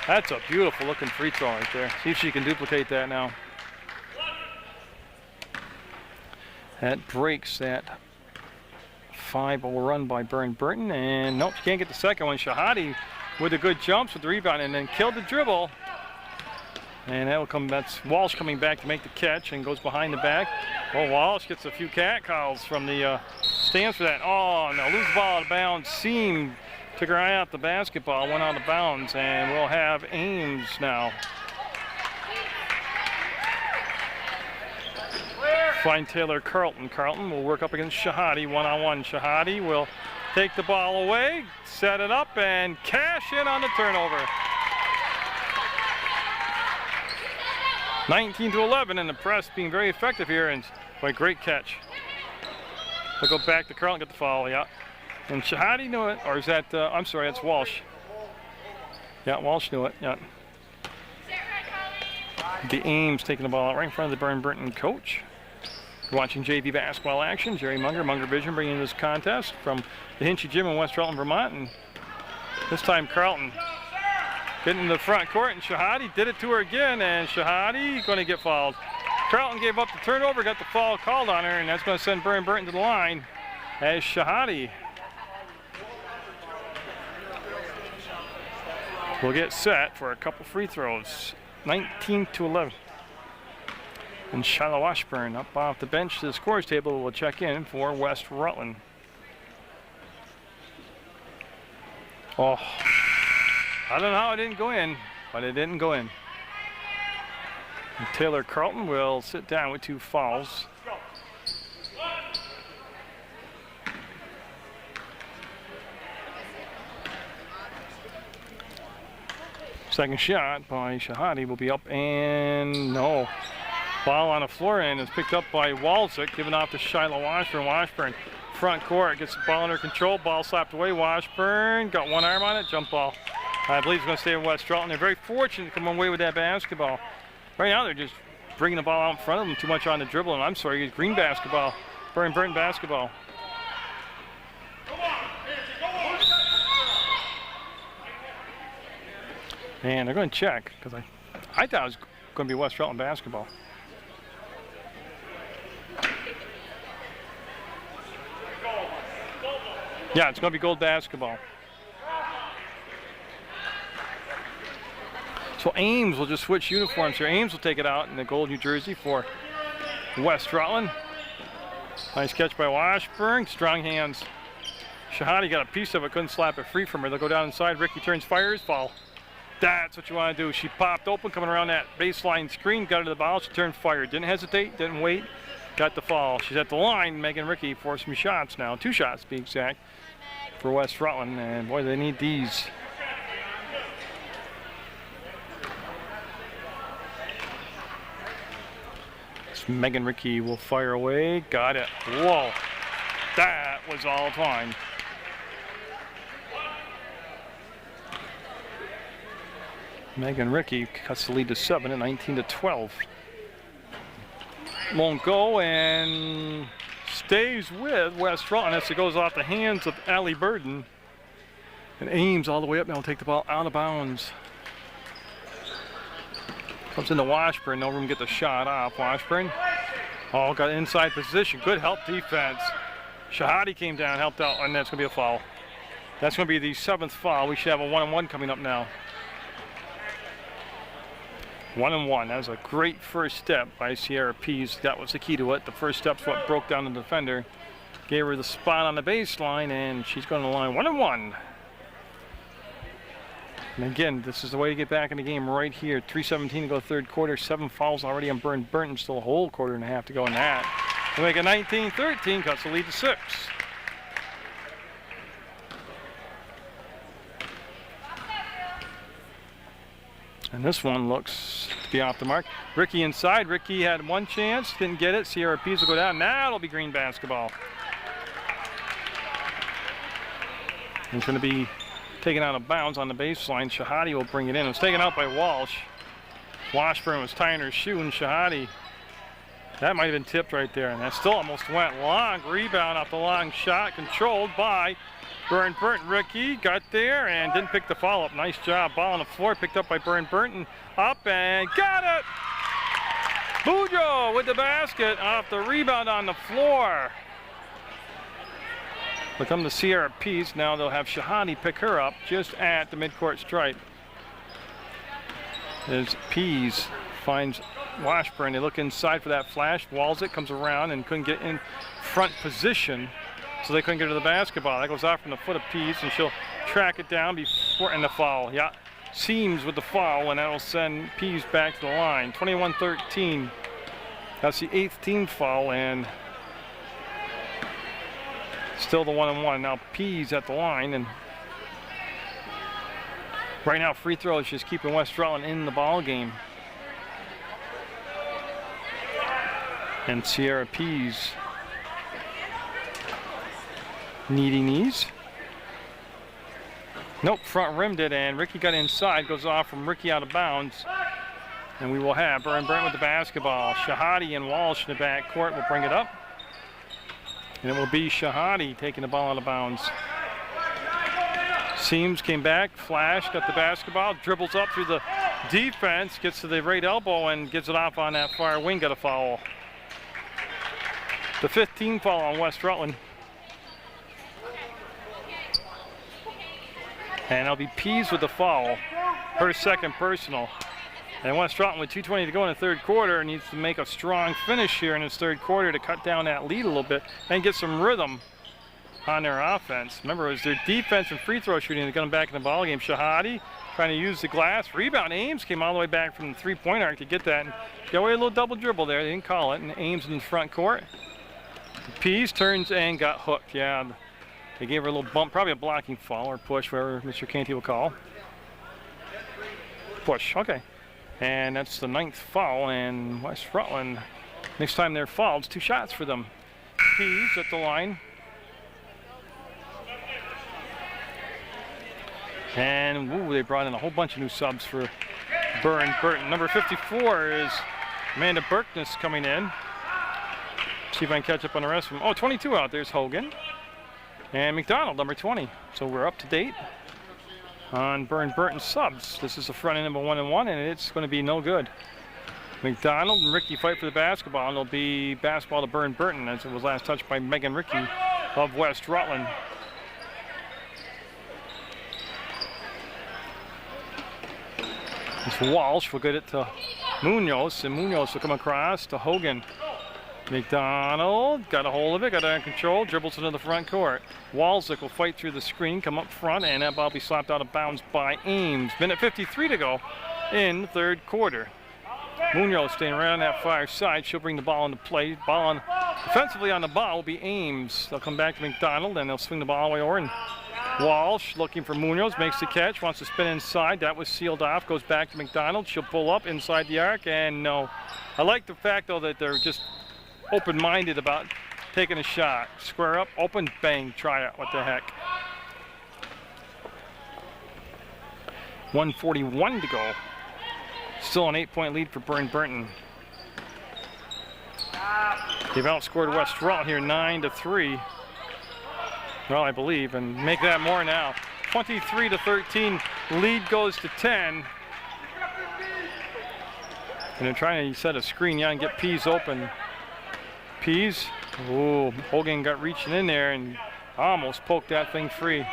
That's a beautiful looking free throw right there. See if she can duplicate that now. That breaks that 5-0 run by Burr Burton, and nope, she can't get the second one. Shahadi with the good jumps with the rebound and then killed the dribble. And that will come, that's Walsh coming back to make the catch and goes behind the back. Oh, Walsh gets a few cat calls from the stands for that. Oh, no, lose the ball out of bounds. Seam took her eye out the basketball, went out of bounds, and we'll have Ames now. Find Taylor Carlton. Carlton will work up against Shahadi one-on-one. Shahadi will take the ball away, set it up, and cash in on the turnover. 19-11, and the press being very effective here, and boy, great catch. They'll go back to Carlton, get the foul, yeah. And Shahadi knew it, or is that, I'm sorry, that's Walsh. Yeah, Walsh knew it, yeah. The Ames taking the ball out right in front of the Burr Burton coach. Watching JV basketball action, Jerry Munger, Munger Vision bringing this contest from the Hinchy Gym in West Rutland, Vermont. And this time Carlton getting into the front court, and Shahadi did it to her again, and Shahadi going to get fouled. Carlton gave up the turnover, got the foul called on her, and that's going to send Burr Burton to the line as Shahadi will get set for a couple free throws. 19-11. And Shiloh Washburn up off the bench to the scores table will check in for West Rutland. Oh, I don't know how it didn't go in, but it didn't go in. And Taylor Carlton will sit down with 2 fouls. Second shot by Shahadi will be up, and no. Ball on the floor and is picked up by Walczyk, given off to Shiloh Washburn. Washburn, front court, gets the ball under control. Ball slapped away. Washburn got one arm on it. Jump ball. I believe it's going to stay with West Rutland. They're very fortunate to come away with that basketball. Right now they're just bringing the ball out in front of them too much on the dribble. And I'm sorry, it's green basketball. Burr Burton basketball. And they're going to check because I thought it was going to be West Rutland basketball. Yeah, it's going to be gold basketball. So Ames will just switch uniforms here. Ames will take it out in the gold New Jersey for West Rutland. Nice catch by Washburn. Strong hands. Shahadi got a piece of it, couldn't slap it free from her. They'll go down inside. Ricky turns, fires, foul. That's what you want to do. She popped open, coming around that baseline screen, got her to the ball. She turned, fired. Didn't hesitate, didn't wait. Got the foul. She's at the line. Megan Ricky for some shots now. 2 shots to be exact for West Rutland. And boy, they need these. So Megan Ricky will fire away. Got it. Whoa. That was all fine. Megan Ricky cuts the lead to 7 at 19-12. Won't go and stays with West Rutland as it goes off the hands of Allie Burden. And Ames all the way up now will take the ball out of bounds. Comes into Washburn, no room to get the shot off. Washburn, oh, got inside position. Good help defense. Shahadi came down, helped out, and that's going to be a foul. That's going to be the 7th foul. We should have a 1-on-1 coming up now. 1-on-1. That was a great first step by Sierra Pease. That was the key to it. The first step's what broke down the defender. Gave her the spot on the baseline, and she's going to the line 1-on-1. And again, this is the way to get back in the game right here. 3:17 to go third quarter. 7 fouls already on Burr Burton. Still a whole quarter and a half to go in that. To make it 19-13, cuts the lead to 6. And this one looks to be off the mark. Ricky inside. Ricky had one chance, didn't get it. Sierra Pease will go down. Now it'll be green basketball. It's going to be taken out of bounds on the baseline. Shahadi will bring it in. It was taken out by Walsh. Washburn was tying her shoe, and Shahadi, that might have been tipped right there. And that still almost went. Long rebound off the long shot, controlled by Burr Burton. Ricky got there and didn't pick the foul up. Nice job. Ball on the floor, picked up by Burr Burton. Up and got it! Bujo with the basket off the rebound on the floor. They'll come to Sierra Pease. Now they'll have Shahadi pick her up just at the midcourt stripe. As Pease finds Washburn. They look inside for that flash. Walczyk comes around and couldn't get in front position, so they couldn't get to the basketball. That goes off from the foot of Pease, and she'll track it down before, and the foul. Yeah, Seams with the foul, and that'll send Pease back to the line. 21-13. That's the 8th team foul, and still the 1-on-1. Now Pease at the line, and right now free throws just keeping West Rutland in the ball game. And Sierra Pease needing these. Nope, front rimmed it, and Ricky got inside. Goes off from Ricky out of bounds. And we will have Burr Burton with the basketball. Shahadi and Walsh in the back court will bring it up. And it will be Shahadi taking the ball out of bounds. Seams came back, Flash got the basketball, dribbles up through the defense, gets to the right elbow and gives it off on that far wing, got a foul. The 15th foul on West Rutland. And it'll be Pease with the foul, her second personal. And West Rutland with 2:20 to go in the third quarter needs to make a strong finish here in this third quarter to cut down that lead a little bit and get some rhythm on their offense. Remember, it was their defense and free throw shooting that got them back in the ball game. Shahadi trying to use the glass. Rebound. Ames came all the way back from the three-point arc to get that. And got away a little double dribble there. They didn't call it. And Ames in the front court. Pease turns and got hooked. Yeah, they gave her a little bump, probably a blocking foul or push, whatever Mr. Canty will call. Push. Okay. And that's the 9th foul. And West Rutland, next time they're fouled, 2 shots for them. Pease at the line. And ooh, they brought in a whole bunch of new subs for Burr Burton. Number 54 is Amanda Burkness coming in. See if I can catch up on the rest of them. Oh, 22 out. There's Hogan. And McDonald, number 20. So we're up to date on Burr Burton subs. This is the front end of a 1-and-1, and it's going to be no good. McDonald and Ricky fight for the basketball, and it'll be basketball to Burr Burton, as it was last touched by Megan Ricky of West Rutland. It's Walsh will get it to Munoz, and Munoz will come across to Hogan. McDonald got a hold of it, got it under control, dribbles into the front court. Walzik will fight through the screen, come up front, and that ball will be slapped out of bounds by Ames. Minute 53 to go in the third quarter. Munoz staying right on that far side. She'll bring the ball into play. Defensively on the ball will be Ames. They'll come back to McDonald, and they'll swing the ball all the way over. And Walsh looking for Munoz, makes the catch, wants to spin inside. That was sealed off, goes back to McDonald. She'll pull up inside the arc, and no. I like the fact, though, that they're just open-minded about taking a shot. Square up, open, bang, try it. What the heck. 1:41 to go. Still an 8-point lead for Burr Burton. They've outscored West Rutland here 9-3. Well, I believe, and make that more now. 23-13, lead goes to 10. And they're trying to set a screen, yeah, and get Pease open. Pease, oh, Hogan got reaching in there and almost poked that thing free.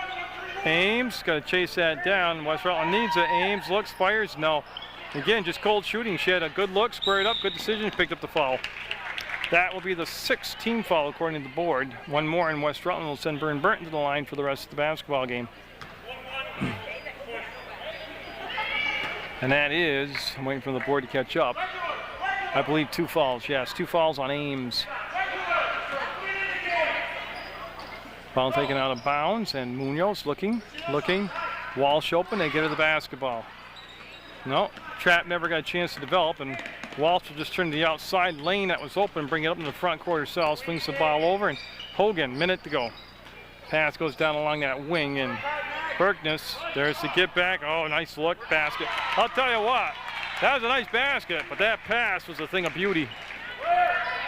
Ames, got to chase that down. West Rutland needs it. Ames looks, fires, no. Again, just cold shooting. She had a good look, squared up, good decision, picked up the foul. That will be the 16th foul according to the board. One more and West Rutland will send Burr Burton to the line for the rest of the basketball game. And that is, I'm waiting for the board to catch up. I believe 2 fouls, yes, 2 fouls on Ames. Ball taken out of bounds, and Munoz looking. Walsh open, they get her the basketball. No, trap never got a chance to develop, and Walsh will just turn to the outside lane that was open, bring it up in the front court herself, swings the ball over, and Hogan, minute to go. Pass goes down along that wing, and Burkness, there's the get back. Oh, nice look, basket. I'll tell you what, that was a nice basket, but that pass was a thing of beauty.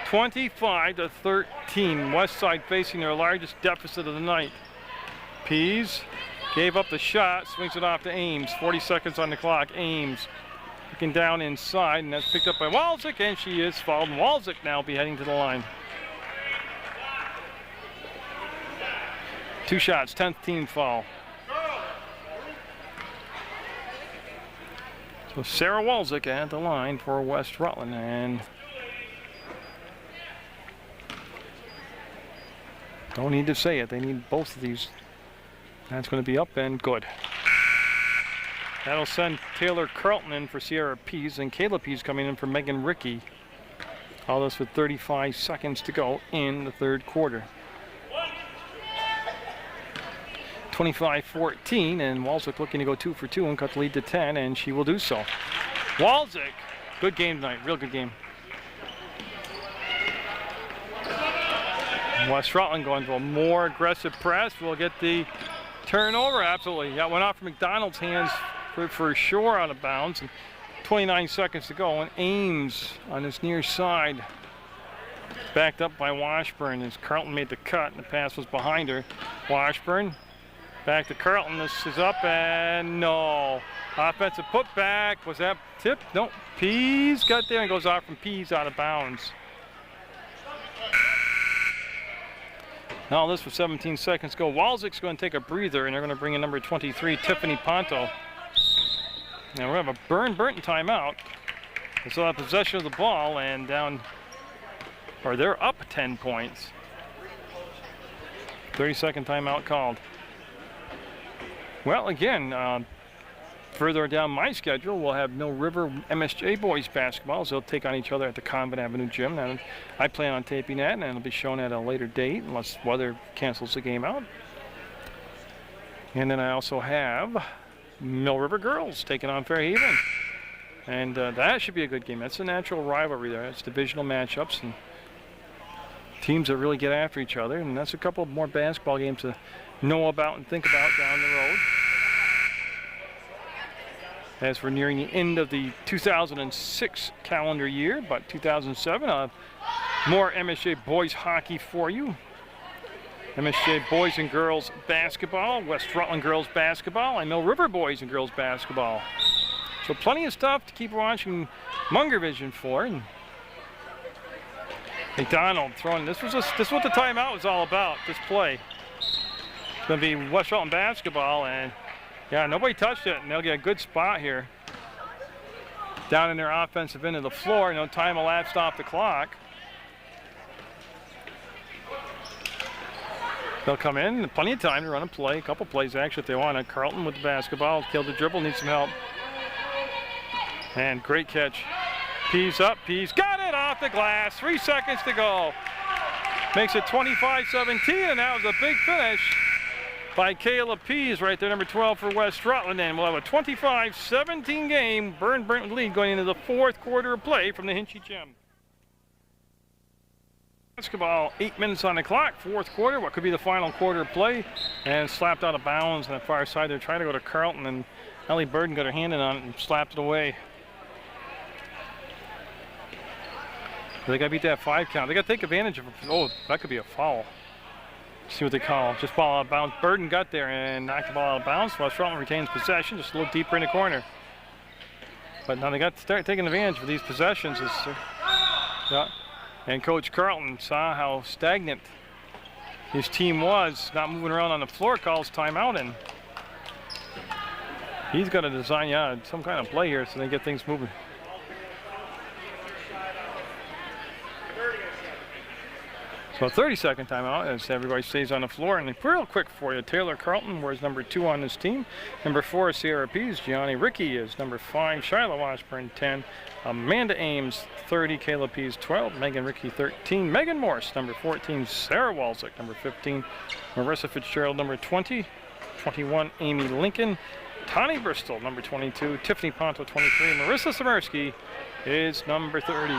25-13, West Side facing their largest deficit of the night. Pease gave up the shot, swings it off to Ames. 40 seconds on the clock. Ames looking down inside, and that's picked up by Walzik, and she is fouled. Walzik now will be heading to the line. 2 shots, 10th team foul. So Sarah Walzik at the line for West Rutland, and don't need to say it, they need both of these. That's going to be up and good. That'll send Taylor Carlton in for Sierra Pease, and Kayla Pease coming in for Megan Ricky. All this with 35 seconds to go in the third quarter. 25-14, and Walzik looking to go 2 for 2 and cut the lead to 10, and she will do so. Walzik, good game tonight, real good game. West Rutland going to a more aggressive press. We'll get the turnover, absolutely. That went off from McDonald's hands for sure out of bounds. And 29 seconds to go, and Ames on his near side. Backed up by Washburn as Carlton made the cut, and the pass was behind her. Washburn Back to Carlton. This is up and no. Offensive putback. Was that tip? No. Pease got there and goes off from Pease out of bounds. Now this with 17 seconds to go. Walzik's going to take a breather, and they're going to bring in number 23, Tiffany Ponto. Now we have a Burr Burton timeout. They still have possession of the ball and down, or they're up 10 points. 30-second timeout called. Well, again, further down my schedule, we'll have Mill River MSJ boys basketball. So they'll take on each other at the Convent Avenue gym. And I plan on taping that, and it'll be shown at a later date unless weather cancels the game out. And then I also have Mill River girls taking on Fairhaven. And that should be a good game. That's a natural rivalry there. It's divisional matchups and teams that really get after each other. And that's a couple more basketball games to know about and think about down the road. As we're nearing the end of the 2006 calendar year, but 2007, more MSJ boys hockey for you. MSJ boys and girls basketball, West Rutland girls basketball, and Mill River boys and girls basketball. So plenty of stuff to keep watching Munger Vision for. And McDonald throwing, this is what the timeout was all about, this play. It's going to be West Rutland basketball, and yeah, nobody touched it, and they'll get a good spot here. Down in their offensive end of the floor, no time elapsed off the clock. They'll come in, plenty of time to run a play, a couple plays actually if they want. Carlton with the basketball, killed the dribble, needs some help. And great catch. Pease up, Pease got it off the glass, 3 seconds to go. Makes it 25-17, and that was a big finish by Kayla Pease right there, number 12 for West Rutland. And we'll have a 25-17 game, Burr Burton lead going into the fourth quarter of play from the Hinchy Gym. Basketball, 8 minutes on the clock, fourth quarter, what could be the final quarter of play, and slapped out of bounds on the far side. They're trying to go to Carlton, and Ellie Burden got her hand in on it and slapped it away. They got to beat that 5 count. They got to take advantage of it. Oh, that could be a foul. See what they call. Just ball out of bounds. Burden got there and knocked the ball out of bounds. West Rutland retains possession, just a little deeper in the corner. But now they got to start taking advantage of these possessions. Yeah. And Coach Carlton saw how stagnant his team was, not moving around on the floor, calls timeout, and he's got to design, some kind of play here so they get things moving. So a 30-second timeout as everybody stays on the floor. And real quick for you, Taylor Carlton wears number 2 on this team. Number 4 is Sierra Pease. Gianni Ricky is number 5. Shiloh Washburn 10. Amanda Ames 30. Kayla Pease 12. Megan Ricky 13. Megan Morse number 14. Sarah Walzik number 15. Marissa Fitzgerald number 20. 21 Amy Lincoln. Tani Bristol number 22. Tiffany Ponto 23. Marissa Samersky is number 30.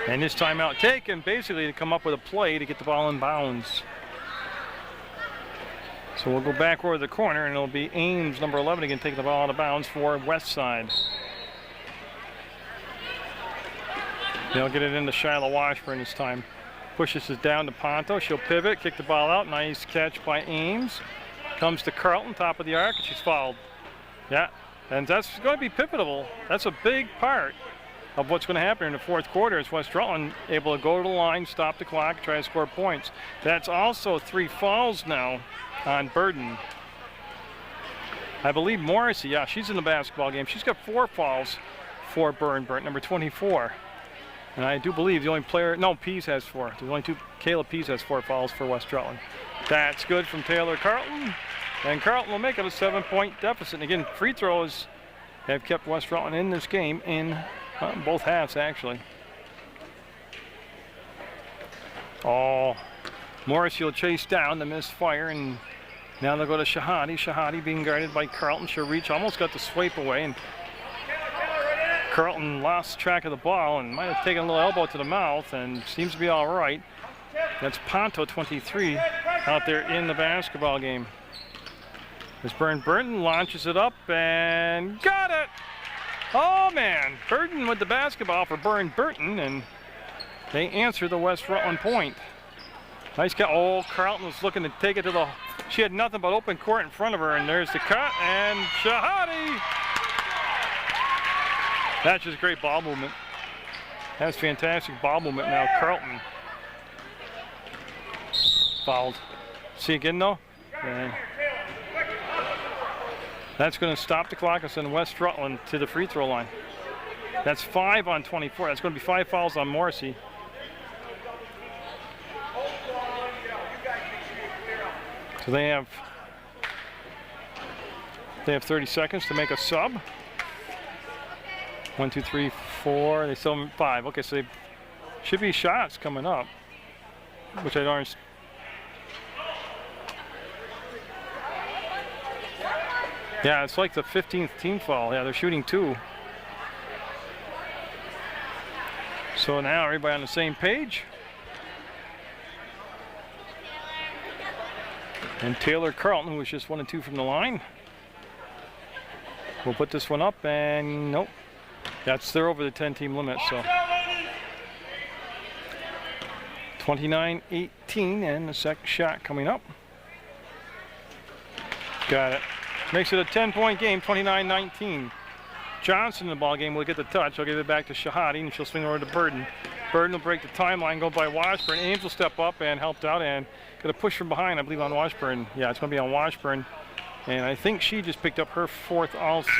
And this timeout taken basically to come up with a play to get the ball in bounds. So we'll go back over the corner, and it'll be Ames, number 11, again, taking the ball out of bounds for West Side. They'll get it into Shiloh Washburn this time. Pushes it down to Ponto. She'll pivot, kick the ball out. Nice catch by Ames. Comes to Carlton, top of the arc, and she's fouled. Yeah, and that's going to be pivotal. That's a big part of what's going to happen in the fourth quarter. Is West Rutland able to go to the line, stop the clock, try to score points. That's also 3 fouls now on Burden. I believe Morrissey, yeah, she's in the basketball game. She's got 4 fouls for Burr Burton, number 24. And I do believe the only player, no, Pease has 4. There's only 2, Kayla Pease has 4 fouls for West Rutland. That's good from Taylor Carlton. And Carlton will make it a 7-point deficit. And again, free throws have kept West Rutland in this game in both halves, actually. Oh, Morrissey will chase down the misfire, and now they'll go to Shahadi. Shahadi being guarded by Carlton. She'll reach, almost got the swipe away, and Carlton lost track of the ball and might have taken a little elbow to the mouth, and seems to be all right. That's Ponto, 23, out there in the basketball game. As Burr Burton launches it up and got it! Oh man, Burton with the basketball for Burr Burton, and they answer the West Rutland point. Nice cut. Oh, Carlton was looking to take it to the, she had nothing but open court in front of her, and there's the cut, and Shahadi. That's just great ball movement. That's fantastic ball movement now. Carlton fouled. See again though? Yeah. That's going to stop the clock and send West Rutland to the free throw line. That's 5 on 24. That's going to be 5 fouls on Morrissey. So they have 30 seconds to make a sub. 1, 2, 3, 4. They still have 5. Okay, so they should be shots coming up, which I don't. Yeah, it's like the 15th team foul. Yeah, they're shooting 2. So now everybody on the same page. And Taylor Carlton, who was just 1 and 2 from the line, will put this one up, and nope. They're over the 10-team limit, so 29-18, and the second shot coming up. Got it. Makes it a 10-point game, 29-19. Johnson in the ball game will get the touch. I'll give it back to Shahadi, and she'll swing over to Burton. Burton will break the timeline, go by Washburn. Ames will step up and helped out, and get a push from behind, I believe, on Washburn. Yeah, it's going to be on Washburn, and I think she just picked up her 4th also.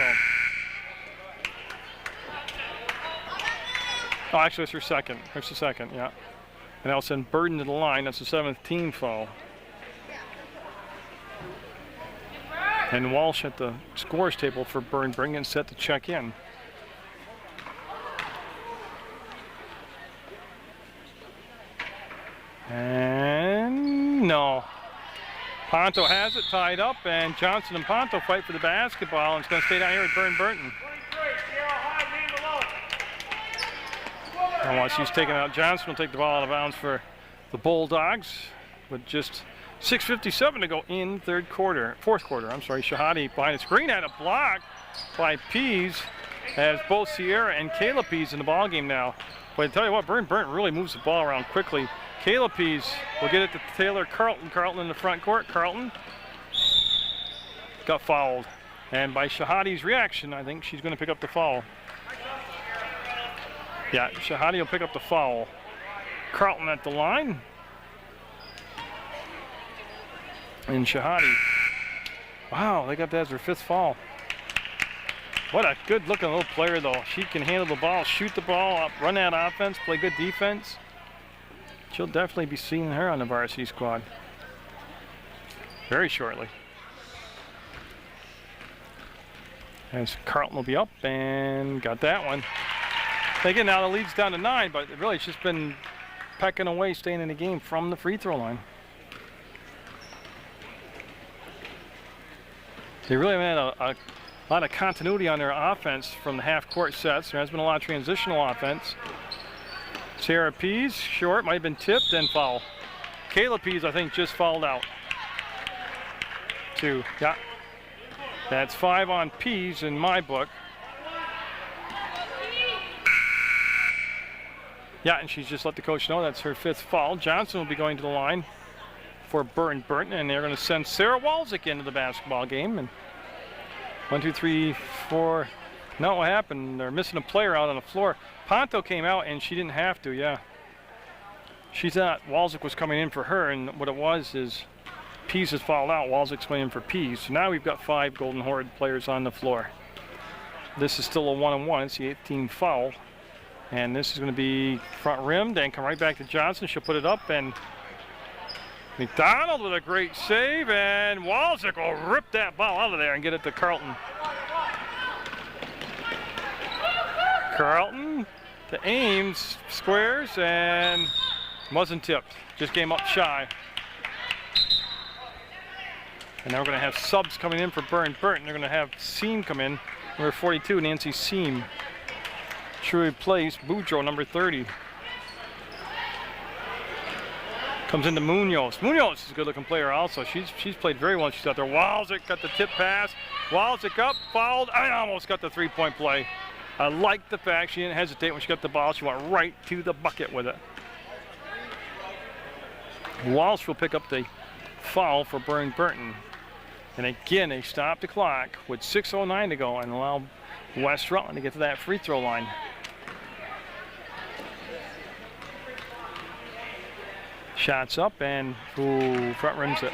Oh, actually, it's her second. It's the second, yeah. And I'll send Burton to the line. That's the 7th team foul. And Walsh at the scores table for Burn, bringing set to check in. And no. Ponto has it tied up, and Johnson and Ponto fight for the basketball, and it's going to stay down here with Burr Burton. And while she's taking out Johnson, will take the ball out of bounds for the Bulldogs with just 6:57 to go in fourth quarter. I'm sorry, Shahadi behind the screen had a block by Pease, as both Sierra and Kayla Pease in the ball game now. But I tell you what, Burr Burton really moves the ball around quickly. Kayla Pease will get it to Taylor Carlton. Carlton in the front court. Carlton got fouled. And by Shahadi's reaction, I think she's going to pick up the foul. Yeah, Shahadi will pick up the foul. Carlton at the line. And Shahadi. Wow, they got that as her 5th foul. What a good looking little player though. She can handle the ball, shoot the ball up, run that offense, play good defense. She'll definitely be seeing her on the varsity squad very shortly. As Carlton will be up and got that one. Again, now the lead's down to 9, but really it's just been pecking away, staying in the game from the free throw line. They really had a lot of continuity on their offense from the half-court sets. There has been a lot of transitional offense. Sarah Pease, short, might have been tipped and foul. Kayla Pease, I think, just fouled out. 2, yeah. That's 5 on Pease in my book. Yeah, and she's just let the coach know that's her 5th foul. Johnson will be going to the line for Burr Burton, and they're going to send Sarah Walczyk into the basketball game. And 1, 2, 3, 4. No, what happened? They're missing a player out on the floor. Ponto came out, and she didn't have to, yeah. She thought Walczyk was coming in for her, and what it was is Pease has fouled out. Walczyk's going in for Pease. So now we've got 5 Golden Horde players on the floor. This is still a 1-on-1. It's the 8th team foul. And this is going to be front rimmed and come right back to Johnson. She'll put it up, and McDonald with a great save, and Walczyk will rip that ball out of there and get it to Carlton. Carlton to Ames, squares, and wasn't tipped. Just came up shy. And now we're going to have subs coming in for Burr Burton. They're going to have Seam come in, number 42, Nancy Seam. She replaced Boudreaux, number 30. Comes into Munoz. Munoz is a good-looking player also. She's played very well. She's out there. Walczyk got the tip pass. Walczyk up, fouled. I almost got the 3-point play. I like the fact she didn't hesitate when she got the ball. She went right to the bucket with it. Walsh will pick up the foul for Burr Burton. And again, they stop the clock with 6:09 to go and allow West Rutland to get to that free throw line. Shots up and front rims it.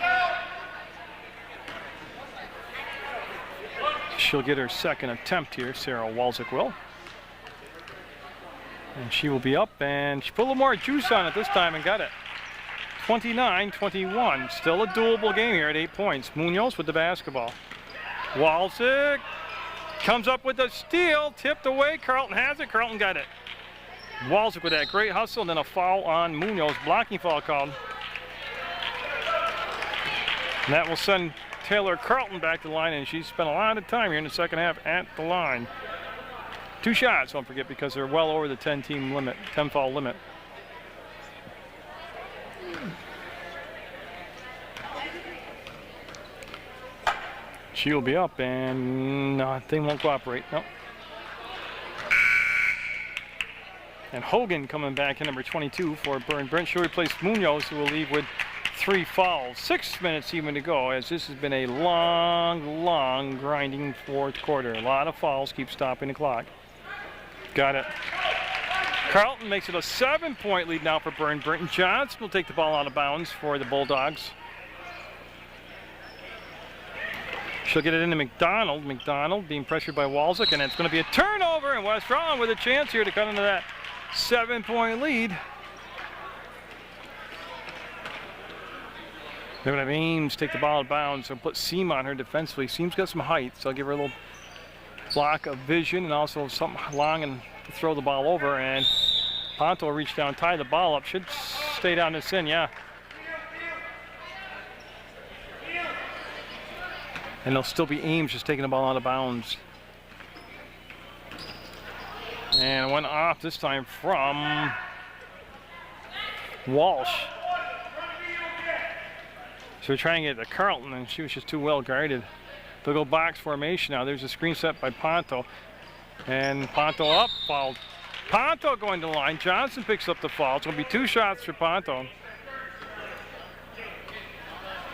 She'll get her second attempt here, Sarah Walczyk will. And she will be up, and she put a little more juice on it this time and got it. 29-21, still a doable game here at 8 points. Munoz with the basketball. Walczyk comes up with a steal, tipped away, Carlton has it, Carlton got it. Walczyk with that great hustle, and then a foul on Munoz, blocking foul called. And that will send Taylor Carlton back to the line, and she's spent a lot of time here in the second half at the line. 2 shots, don't forget, because they're well over the 10-team limit, 10-foul limit. She'll be up, and no, they won't cooperate. Nope. And Hogan coming back in number 22 for Burr Burton. She'll replace Munoz, who will leave with 3 fouls. 6 minutes even to go, as this has been a long, grinding fourth quarter. A lot of fouls keep stopping the clock. Got it. Carlton makes it a 7-point lead now for Burr Burton. Johnson will take the ball out of bounds for the Bulldogs. She'll get it into McDonald. McDonald being pressured by Walczyk, and it's going to be a turnover, and West Rutland with a chance here to cut into that 7-point lead. They're going to have Ames take the ball out of bounds and put Seam on her defensively. Seam's got some height, so I'll give her a little block of vision and also something long and to throw the ball over. And Ponto will reach down, tie the ball up. Should stay down this end, yeah. And there'll still be Ames just taking the ball out of bounds. And it went off this time from Walsh. So we're trying to get to Carlton, and she was just too well guarded. They'll go box formation now. There's a screen set by Ponto. And Ponto up, fouled. Ponto going to the line. Johnson picks up the foul. It's going to be 2 shots for Ponto.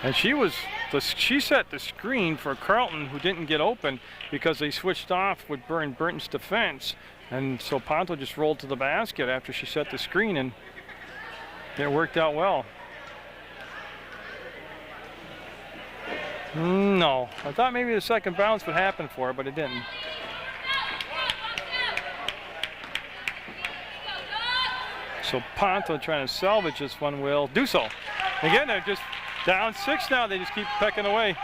And she set the screen for Carlton, who didn't get open because they switched off with Burr Burton's defense. And so Ponto just rolled to the basket after she set the screen, and it worked out well. No, I thought maybe the second bounce would happen for her, but it didn't. So Ponto trying to salvage this one will do so. Again, they're just down 6 now. They just keep pecking away.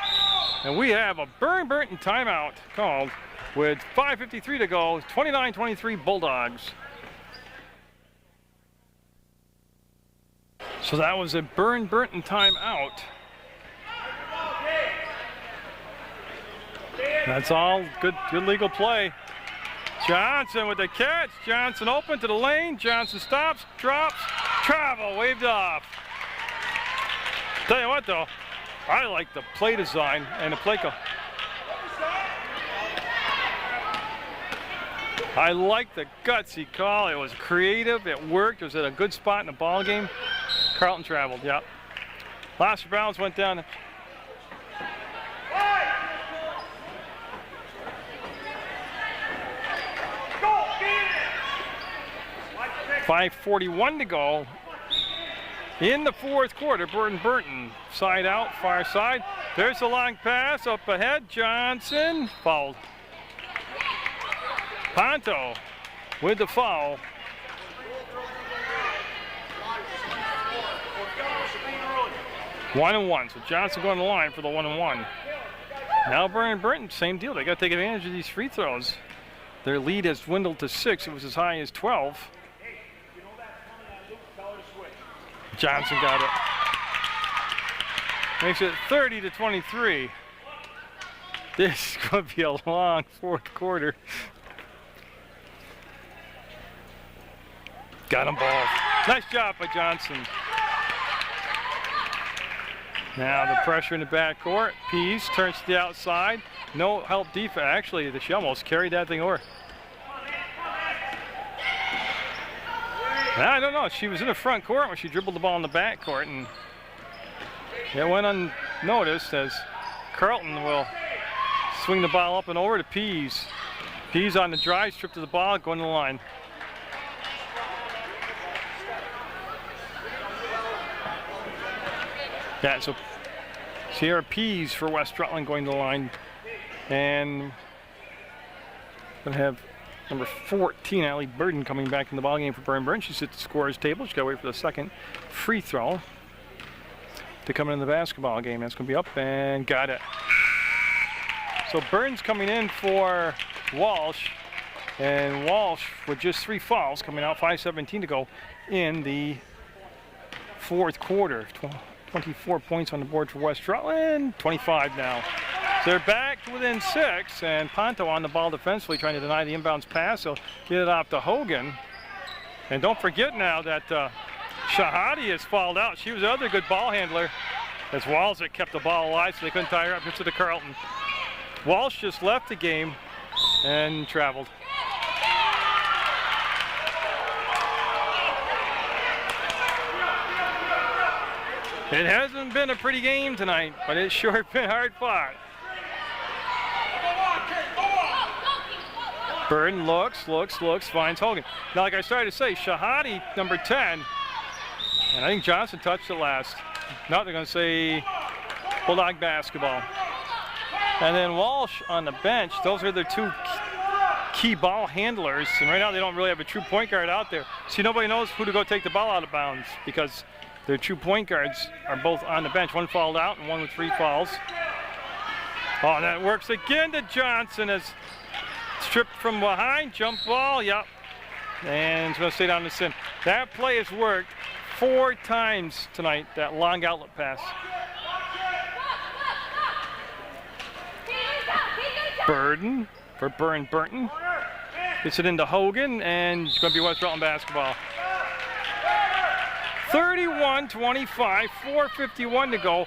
And we have a Burr Burton timeout called with 5:53 to go, 29-23 Bulldogs. So that was a Burr Burton timeout. That's all good legal play. Johnson with the catch. Johnson open to the lane. Johnson stops, drops, travel, waved off. Tell you what though, I like the play design and the play call. I like the gutsy call. It was creative, it worked. It was at a good spot in the ball game. Carlton traveled, yep. Last bounce went down. 5:41 to go in the fourth quarter. Burr Burton, side out, far side. There's a long pass up ahead. Johnson fouled. Ponto with the foul. One and one. So Johnson going to the line for the 1-and-1. Now Burr Burton, same deal. They got to take advantage of these free throws. Their lead has dwindled to 6. It was as high as 12. Johnson got it. Makes it 30-23. This is going to be a long fourth quarter. Got him ball. Nice job by Johnson. Now the pressure in the backcourt. Pease turns to the outside. No help defense. Actually, she almost carried that thing over. I don't know. She was in the front court when she dribbled the ball in the back court, and It went unnoticed as Carleton will swing the ball up and over to Pease. Pease on the drive, strip to the ball, going to the line. Yeah, so Sierra Pease for West Rutland going to the line. And going to have number 14, Allie Burton, coming back in the ballgame for Burr Burton. She's at the scorer's table. She's got to wait for the second free throw to come in the basketball game. That's going to be up and got it. So Burns coming in for Walsh. And Walsh with just 3 fouls coming out, 5:17 to go in the fourth quarter. 24 points on the board for West Rutland, 25 now. So they're back to within 6, and Ponto on the ball defensively trying to deny the inbounds pass. So get it off to Hogan. And don't forget now that Shahadi has fouled out. She was the other good ball handler as Walsh had kept the ball alive, so they couldn't tie her up into the Carleton. Walsh just left the game and traveled. It hasn't been a pretty game tonight, but it's sure been hard fought. Burton looks, finds Hogan. Now, like I started to say, Shahadi, number 10, and I think Johnson touched it last. Now they're going to say Bulldog basketball. And then Walsh on the bench, those are their 2 key ball handlers. And right now they don't really have a true point guard out there. See, nobody knows who to go take the ball out of bounds because their 2 point guards are both on the bench. One fouled out and one with 3 fouls. Oh, and that works again to Johnson as stripped from behind, jump ball, yep. And it's going to stay down the sim. That play has worked 4 times tonight, that long outlet pass. Burton for Burr Burton. Gets it into Hogan, and it's going to be West Rutland basketball. 31-25, 4:51 to go.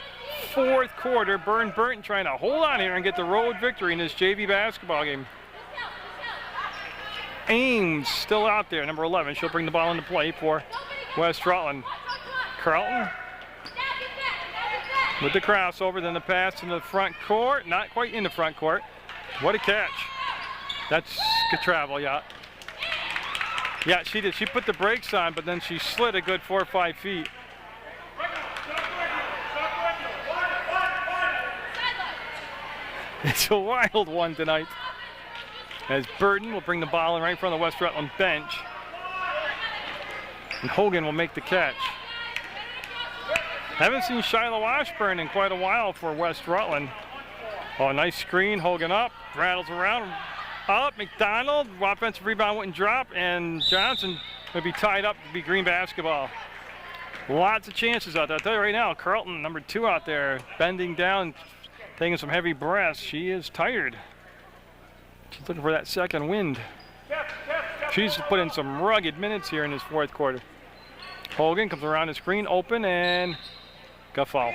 Fourth quarter, Burr Burton trying to hold on here and get the road victory in this JV basketball game. Ames still out there, number 11. She'll bring the ball into play for West Rutland. Carleton with the crossover, then the pass in the front court. Not quite in the front court. What a catch. That's good travel, yeah. Yeah, she did. She put the brakes on, but then she slid a good 4 or 5 feet. It's a wild one tonight, as Burton will bring the ball in right in front of the West Rutland bench. And Hogan will make the catch. Haven't seen Shiloh Washburn in quite a while for West Rutland. Oh, nice screen, Hogan up, rattles around, up, McDonald, offensive rebound wouldn't drop, and Johnson would be tied up to be green basketball. Lots of chances out there. I'll tell you right now, Carleton, number 2 out there, bending down, taking some heavy breaths. She is tired. She's looking for that second wind. She's put in some rugged minutes here in this fourth quarter. Hogan comes around the screen, open, and got foul.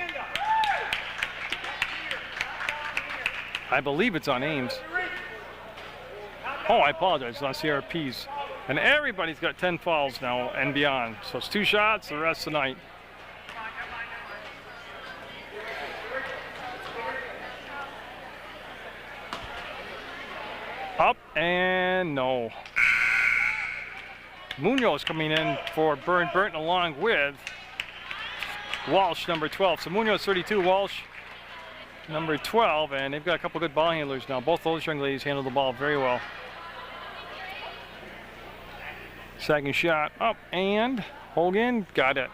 I believe it's on Ames. Oh, I apologize. It's on Sierra Pease. And everybody's got 10 fouls now and beyond. So it's 2 shots the rest of the night. Up and no. Munoz coming in for Burr Burton along with Walsh, number 12. So Munoz 32, Walsh number 12, and they've got a couple good ball handlers now. Both those young ladies handle the ball very well. Second shot up, and Hogan got it.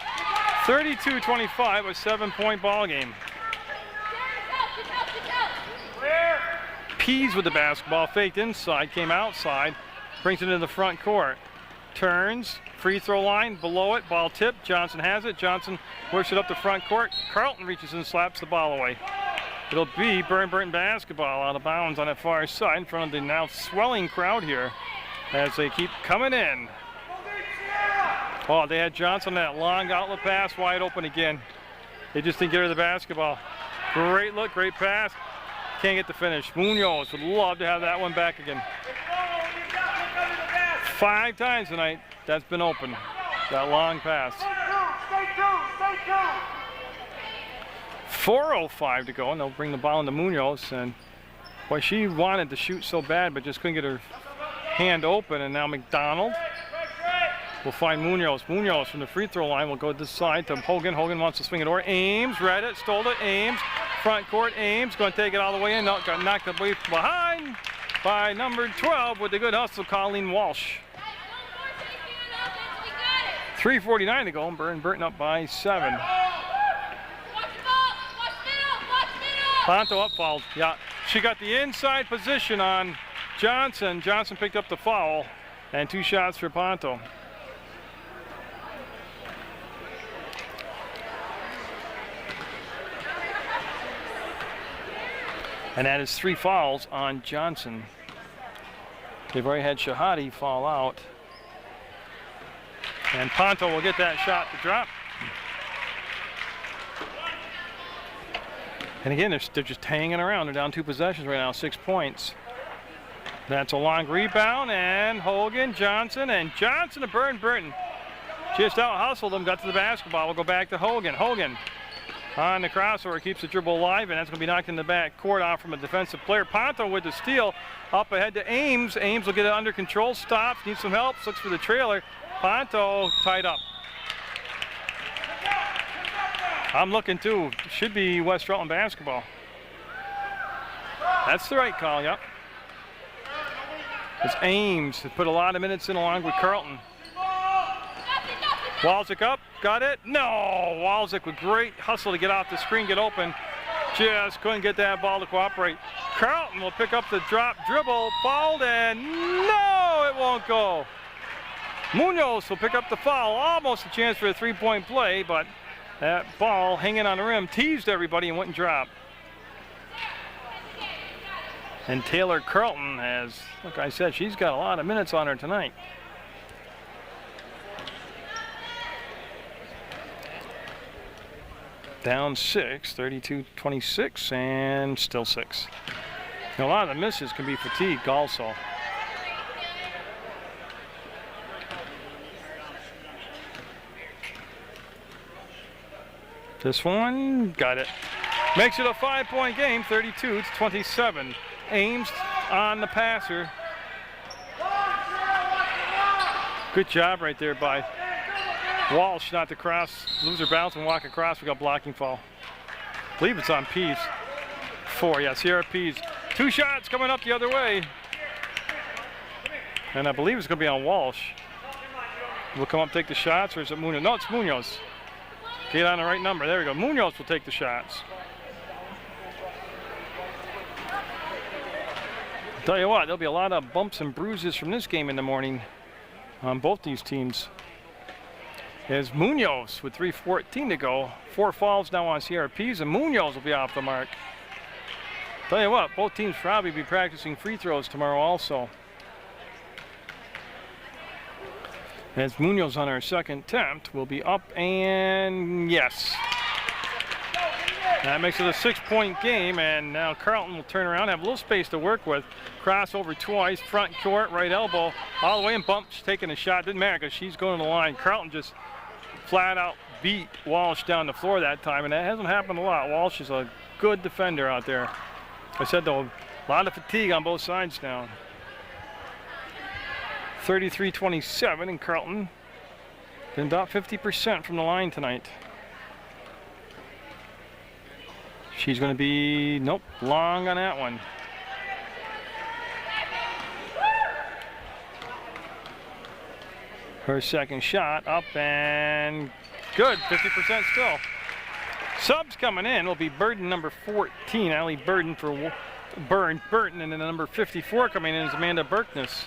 32-25, a 7-point ball game. Pease with the basketball, faked inside, came outside, brings it into the front court. Turns, free throw line, below it, ball tipped. Johnson has it. Johnson works it up the front court. Carleton reaches and slaps the ball away. It'll be Burr Burton basketball out of bounds on that far side in front of the now swelling crowd here as they keep coming in. Oh, they had Johnson that long outlet pass wide open again. They just didn't get her the basketball. Great look, great pass. Can't get the finish. Munoz would love to have that one back again. 5 times tonight that's been open, that long pass. 4:05 to go, and they'll bring the ball into Munoz. And boy, she wanted to shoot so bad, but just couldn't get her hand open. And now McDonald will find Munoz. Munoz from the free throw line will go this side to Hogan. Hogan wants to swing it over. Ames read it, stole it. Ames, front court. Ames going to take it all the way in. No, got knocked away behind by number 12 with the good hustle, Colleen Walsh. 3:49 to go, and Burr Burton up by 7. Ponto up fouled. Yeah, she got the inside position on Johnson. Johnson picked up the foul, and 2 shots for Ponto. And that is 3 fouls on Johnson. They've already had Shahadi fall out. And Ponto will get that shot to drop. And again, they're just hanging around. They're down 2 possessions right now, 6 points. That's a long rebound, and Hogan, Johnson, and Johnson to Burr Burton. Just out-hustled them, got to the basketball. We'll go back to Hogan. Hogan on the crossover, keeps the dribble alive, and that's going to be knocked in the back court off from a defensive player. Ponto with the steal, up ahead to Ames. Ames will get it under control, stops, needs some help, looks for the trailer. Ponto tied up. I'm looking too. Should be West Rutland basketball. That's the right call, yep. It's Ames that put a lot of minutes in along with Carlton. Walczyk up, got it? No! Walczyk with great hustle to get off the screen, get open. Just couldn't get that ball to cooperate. Carlton will pick up the drop dribble, fouled, and no, it won't go. Munoz will pick up the foul, almost a chance for a 3-point play, but that ball hanging on the rim teased everybody and wouldn't drop. And Taylor Carlton has, like I said, she's got a lot of minutes on her tonight. Down 6, 32-26, and still 6. Now, a lot of the misses can be fatigued also. This one, got it. Makes it a 5-point game, 32-27. Ames on the passer. Good job right there by Walsh not to cross, lose her bounce and walk across. We got blocking foul. I believe it's on Pease. 4, yeah, Sierra Pease. 2 shots coming up the other way. And I believe it's going to be on Walsh. Will come up, take the shots, or is it Munoz? No, it's Munoz. Get on the right number. There we go. Munoz will take the shots. Tell you what, there'll be a lot of bumps and bruises from this game in the morning on both these teams. As Munoz with 3:14 to go. 4 fouls now on Sierra Pease, and Munoz will be off the mark. Tell you what, both teams probably be practicing free throws tomorrow also. As Munoz on our second attempt will be up, and yes. That makes it a 6-point game, and now Carlton will turn around, have a little space to work with. Crossover twice, front court, right elbow, all the way, and bumps, taking a shot. Didn't matter because she's going to the line. Carlton just flat out beat Walsh down the floor that time, and that hasn't happened a lot. Walsh is a good defender out there. I said though, a lot of fatigue on both sides now. 33-27, and Carlton been about 50% from the line tonight. She's going to be, nope, long on that one. Her second shot up and good, 50% still. Subs coming in will be Burton, number 14, Allie Burton for Burr Burton, and then the number 54 coming in is Amanda Berkness.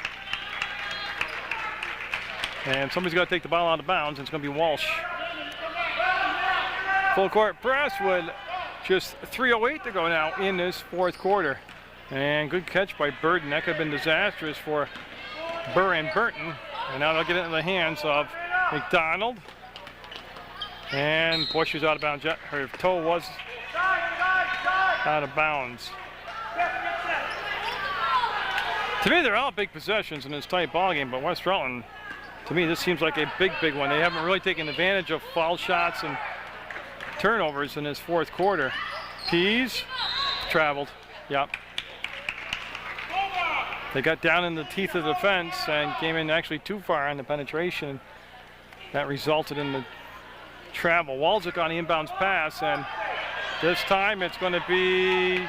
And somebody's got to take the ball out of bounds, and it's going to be Walsh. Full court press with just 3:08 to go now in this 4th quarter. And good catch by Burton. That could have been disastrous for Burr and Burton. And now they'll get it in the hands of McDonald. And boy, she's out of bounds. Her toe was out of bounds. To me, they're all big possessions in this tight ball game, but West Rutland, to me, this seems like a big one. They haven't really taken advantage of foul shots and turnovers in this fourth quarter. Pease traveled. Yep. They got down in the teeth of the defense and came in actually too far on the penetration. That resulted in the travel. Walczyk on the inbounds pass, and this time it's going to be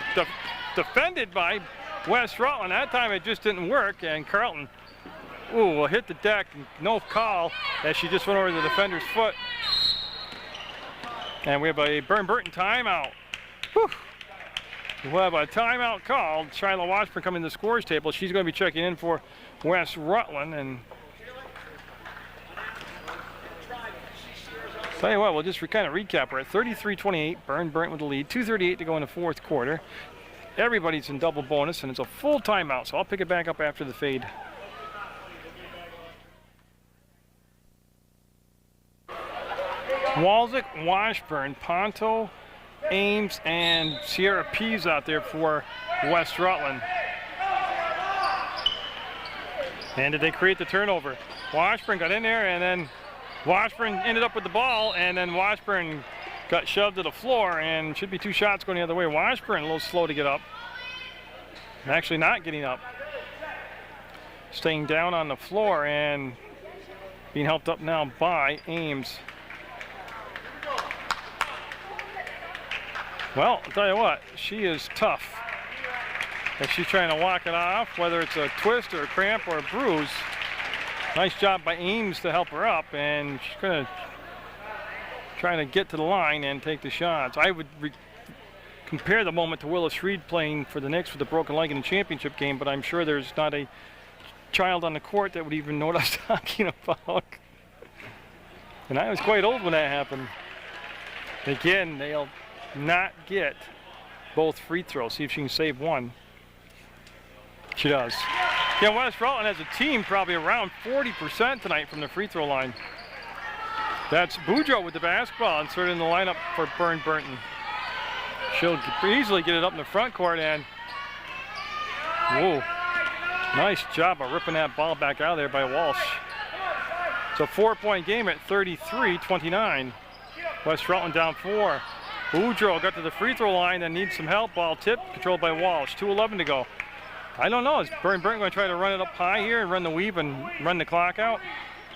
defended by West Rutland. That time it just didn't work, and Carlton will hit the deck. No call as she just went over the defender's foot. And we have a Burr Burton timeout. Whew. We'll have a timeout called. Shiloh Washburn coming to the scores table. She's going to be checking in for West Rutland. And tell you what, we'll just kind of recap. We're at 33-28. Burr Burton with the lead. 2:38 to go in the fourth quarter. Everybody's in double bonus, and it's a full timeout. So I'll pick it back up after the fade. Walczyk, Washburn, Ponto, Ames, and Sierra Pease out there for West Rutland. And did they create the turnover? Washburn got in there, and then Washburn ended up with the ball, and then Washburn got shoved to the floor, and should be 2 shots going the other way. Washburn a little slow to get up. Actually not getting up. Staying down on the floor and being helped up now by Ames. Well, I'll tell you what, she is tough. If she's trying to walk it off, whether it's a twist or a cramp or a bruise. Nice job by Ames to help her up, and she's going to try to get to the line and take the shots. I would compare the moment to Willis Reed playing for the Knicks with a broken leg in the championship game, but I'm sure there's not a child on the court that would even know what I was talking about. And I was quite old when that happened. Again, they'll not get both free throws. See if she can save one. She does. Yeah, West Rutland as a team probably around 40% tonight from the free throw line. That's Boudreaux with the basketball inserted in the lineup for Burr Burton. She'll easily get it up in the front court, and whoa, nice job of ripping that ball back out of there by Walsh. It's a 4-point game at 33-29. West Rutland down 4. Boudreaux got to the free throw line and needs some help. Ball tip controlled by Walsh. 2:11 to go. I don't know. Is Burr Burton going to try to run it up high here and run the weave and run the clock out?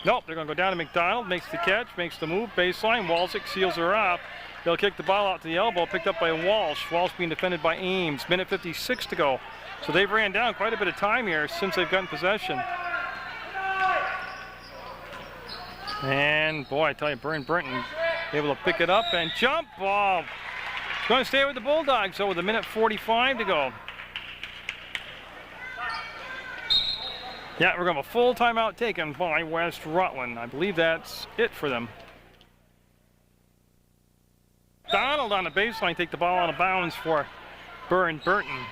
Nope. They're going to go down to McDonald. Makes the catch. Makes the move. Baseline. Walczyk seals her off. They'll kick the ball out to the elbow. Picked up by Walsh. Walsh being defended by Ames. Minute 56 to go. So they've ran down quite a bit of time here since they've gotten possession. And boy, I tell you, Burr Burton able to pick it up and jump ball. Going to stay with the Bulldogs, so with 1:45 to go. Yeah, we're going to have a full timeout taken by West Rutland. I believe that's it for them. Donald on the baseline, take the ball out of bounds for Burr Burton.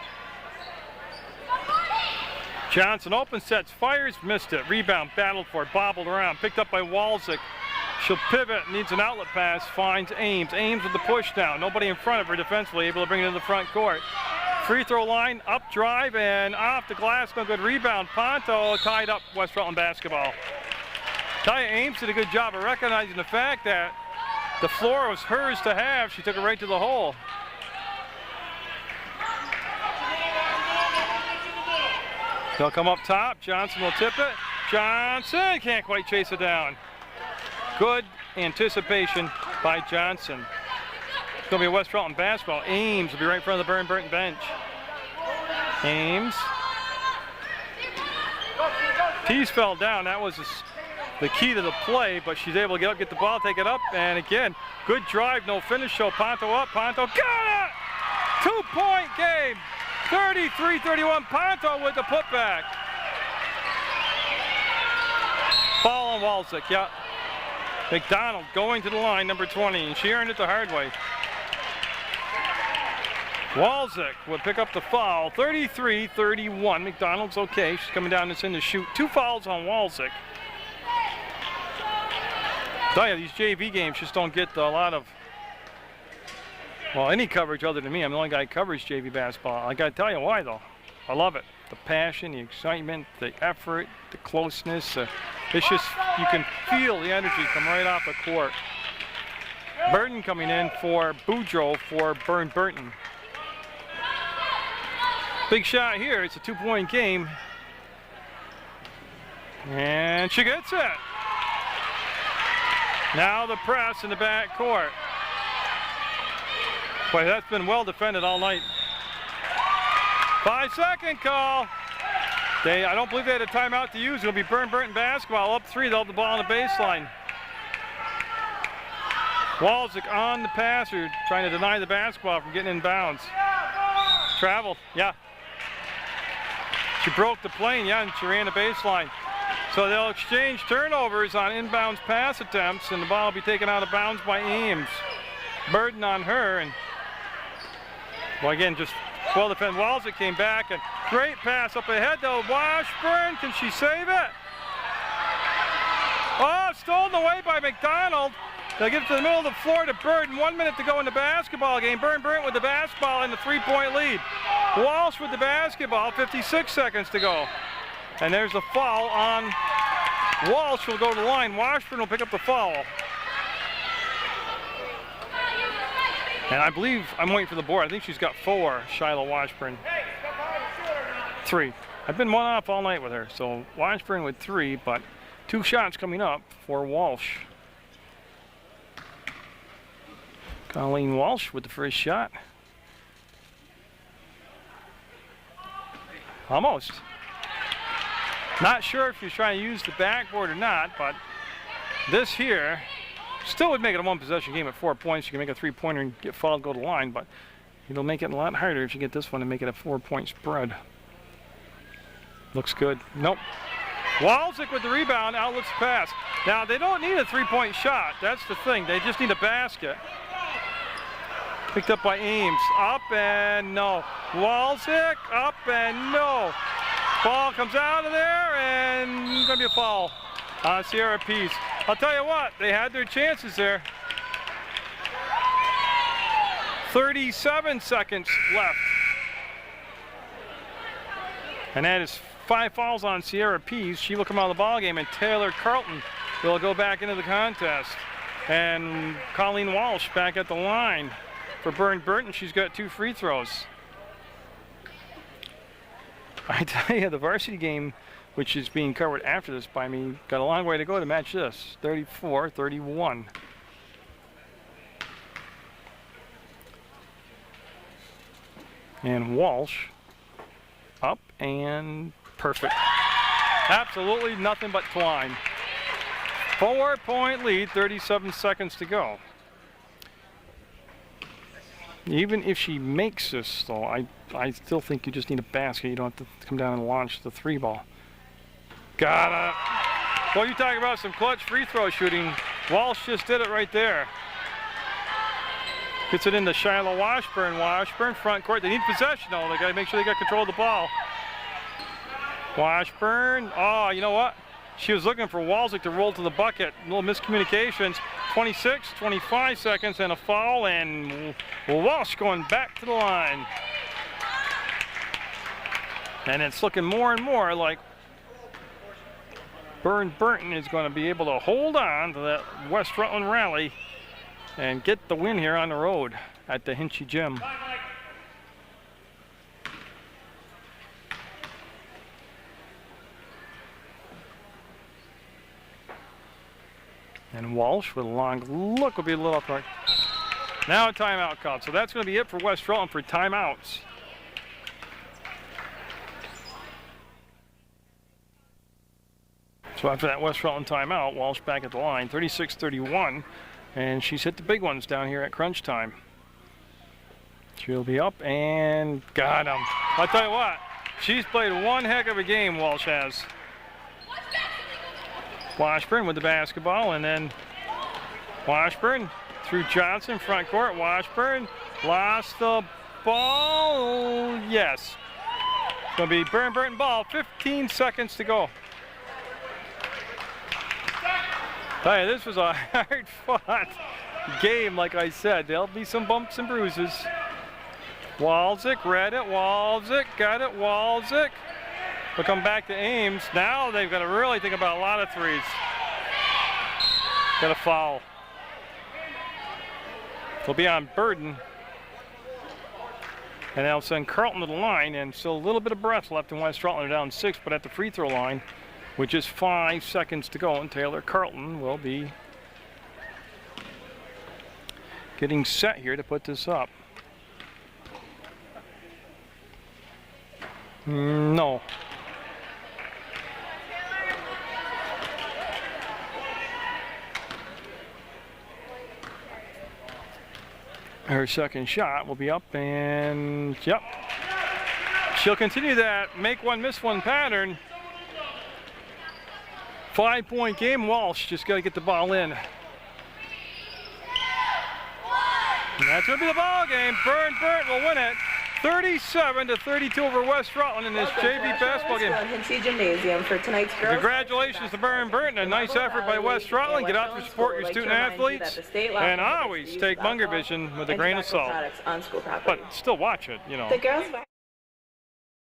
Johnson open sets, fires, missed it. Rebound, battled for, bobbled around, picked up by Walczyk. She'll pivot, needs an outlet pass, finds Ames. Ames with the push down. Nobody in front of her defensively, able to bring it into the front court. Free throw line, up drive, and off the glass. No good rebound. Ponto tied up West Rutland basketball. Taya Ames did a good job of recognizing the fact that the floor was hers to have. She took it right to the hole. They'll come up top. Johnson will tip it. Johnson can't quite chase it down. Good anticipation by Johnson. It's going to be a West Rutland basketball. Ames will be right in front of the Burr Burton bench. Ames. Pease fell down. That was the key to the play, but she's able to get up, get the ball, take it up, and again, good drive, no finish. So Ponto up. Ponto got it! 2-point game. 33-31. Ponto with the putback. Ball on Walczyk. Yeah. McDonald going to the line, number 20, and she earned it the hard way. Walczyk would pick up the foul, 33-31. McDonald's okay, she's coming down this in to shoot. 2 fouls on Walczyk. Tell you, these JV games just don't get a lot of, well, any coverage other than me. I'm the only guy who covers JV basketball. I gotta tell you why though. I love it. The passion, the excitement, the effort, the closeness. It's just, you can feel the energy come right off the court. Burton coming in for Boudreaux for Burr Burton. Big shot here. It's a 2-point game. And she gets it. Now the press in the back court. Boy, that's been well defended all night. 5-second call. I don't believe they had a timeout to use. It'll be Burr Burton basketball. Up 3, they'll have the ball on the baseline. Walczyk on the passer, trying to deny the basketball from getting in bounds. Traveled, yeah. She broke the plane, yeah, and she ran the baseline. So they'll exchange turnovers on inbounds pass attempts, and the ball will be taken out of bounds by Ames. Burden on her, and well, again, just well defended. Walczyk came back, and great pass up ahead though. Washburn, can she save it? Oh, stolen away by McDonald. They'll get it to the middle of the floor to Burton. 1 minute to go in the basketball game. Burr Burton with the basketball and the 3-point lead. Walsh with the basketball, 56 seconds to go. And there's a foul on Walsh. Will go to the line. Washburn will pick up the foul. And I believe, I'm waiting for the board. I think she's got 4, Shiloh Washburn. 3. I've been 1 off all night with her. So Washburn with 3, but 2 shots coming up for Walsh. Colleen Walsh with the first shot. Almost. Not sure if you're trying to use the backboard or not, but this here still would make it a 1-possession game at 4 points. You can make a 3-pointer and get fouled, go to the line, but it'll make it a lot harder if you get this one and make it a 4-point spread. Looks good. Nope. Walczyk with the rebound, outlets the pass. Now, they don't need a 3-point shot. That's the thing. They just need a basket. Picked up by Ames. Up and no. Walczyk, up and no. Ball comes out of there, and it's going to be a foul on Sierra Pease. I'll tell you what, they had their chances there. 37 seconds left. And that is 5 fouls on Sierra Pease. She will come out of the ballgame, and Taylor Carlton will go back into the contest. And Colleen Walsh back at the line for Burr Burton. She's got 2 free throws. I tell you, the varsity game, which is being covered after this by me, got a long way to go to match this. 34-31. And Walsh up and perfect. Absolutely nothing but twine. 4-point lead, 37 seconds to go. Even if she makes this, though, I still think you just need a basket. You don't have to come down and launch the 3-ball. Got it. Well, you talk about some clutch free throw shooting. Walsh just did it right there. Gets it into Shiloh Washburn. Washburn, front court. They need possession, though. They got to make sure they got control of the ball. Washburn. Oh, you know what? She was looking for Walczyk to roll to the bucket. A little miscommunications. 26, 25 seconds and a foul, and Walsh going back to the line. And it's looking more and more like Burr Burton is going to be able to hold on to that West Rutland rally and get the win here on the road at the Hinchy Gym. And Walsh with a long look will be a little upright. Now a timeout called. So that's going to be it for West Rutland for timeouts. So after that West Rutland timeout, Walsh back at the line, 36-31. And she's hit the big ones down here at crunch time. She'll be up and got him. I'll tell you what, she's played one heck of a game, Walsh has. Washburn with the basketball, and then Washburn through Johnson, front court. Washburn lost the ball. Yes. It's going to be Burr Burton ball. 15 seconds to go. Tell you, this was a hard-fought game, like I said. There'll be some bumps and bruises. Walczyk read it. Walczyk got it. Walczyk. We'll come back to Ames. Now they've got to really think about a lot of threes. Got a foul. will be on Burton. And that'll send Carlton to the line, and still a little bit of breath left in West Rutland. They're down 6, but at the free throw line, with just 5 seconds to go, and Taylor Carlton will be getting set here to put this up. No. Her second shot will be up, and yep. She'll continue that make one, miss one pattern. 5-point game. Walsh just got to get the ball in. And that's going to be the ball game. Burr Burton will win it. 37-32 over West Rutland in this JV basketball game. Gymnasium for tonight's girls. Congratulations to Burr Burton. A nice effort by West Rutland. Get out to support your student athletes. And always take Munger Vision with a grain of salt. But still watch it, you know.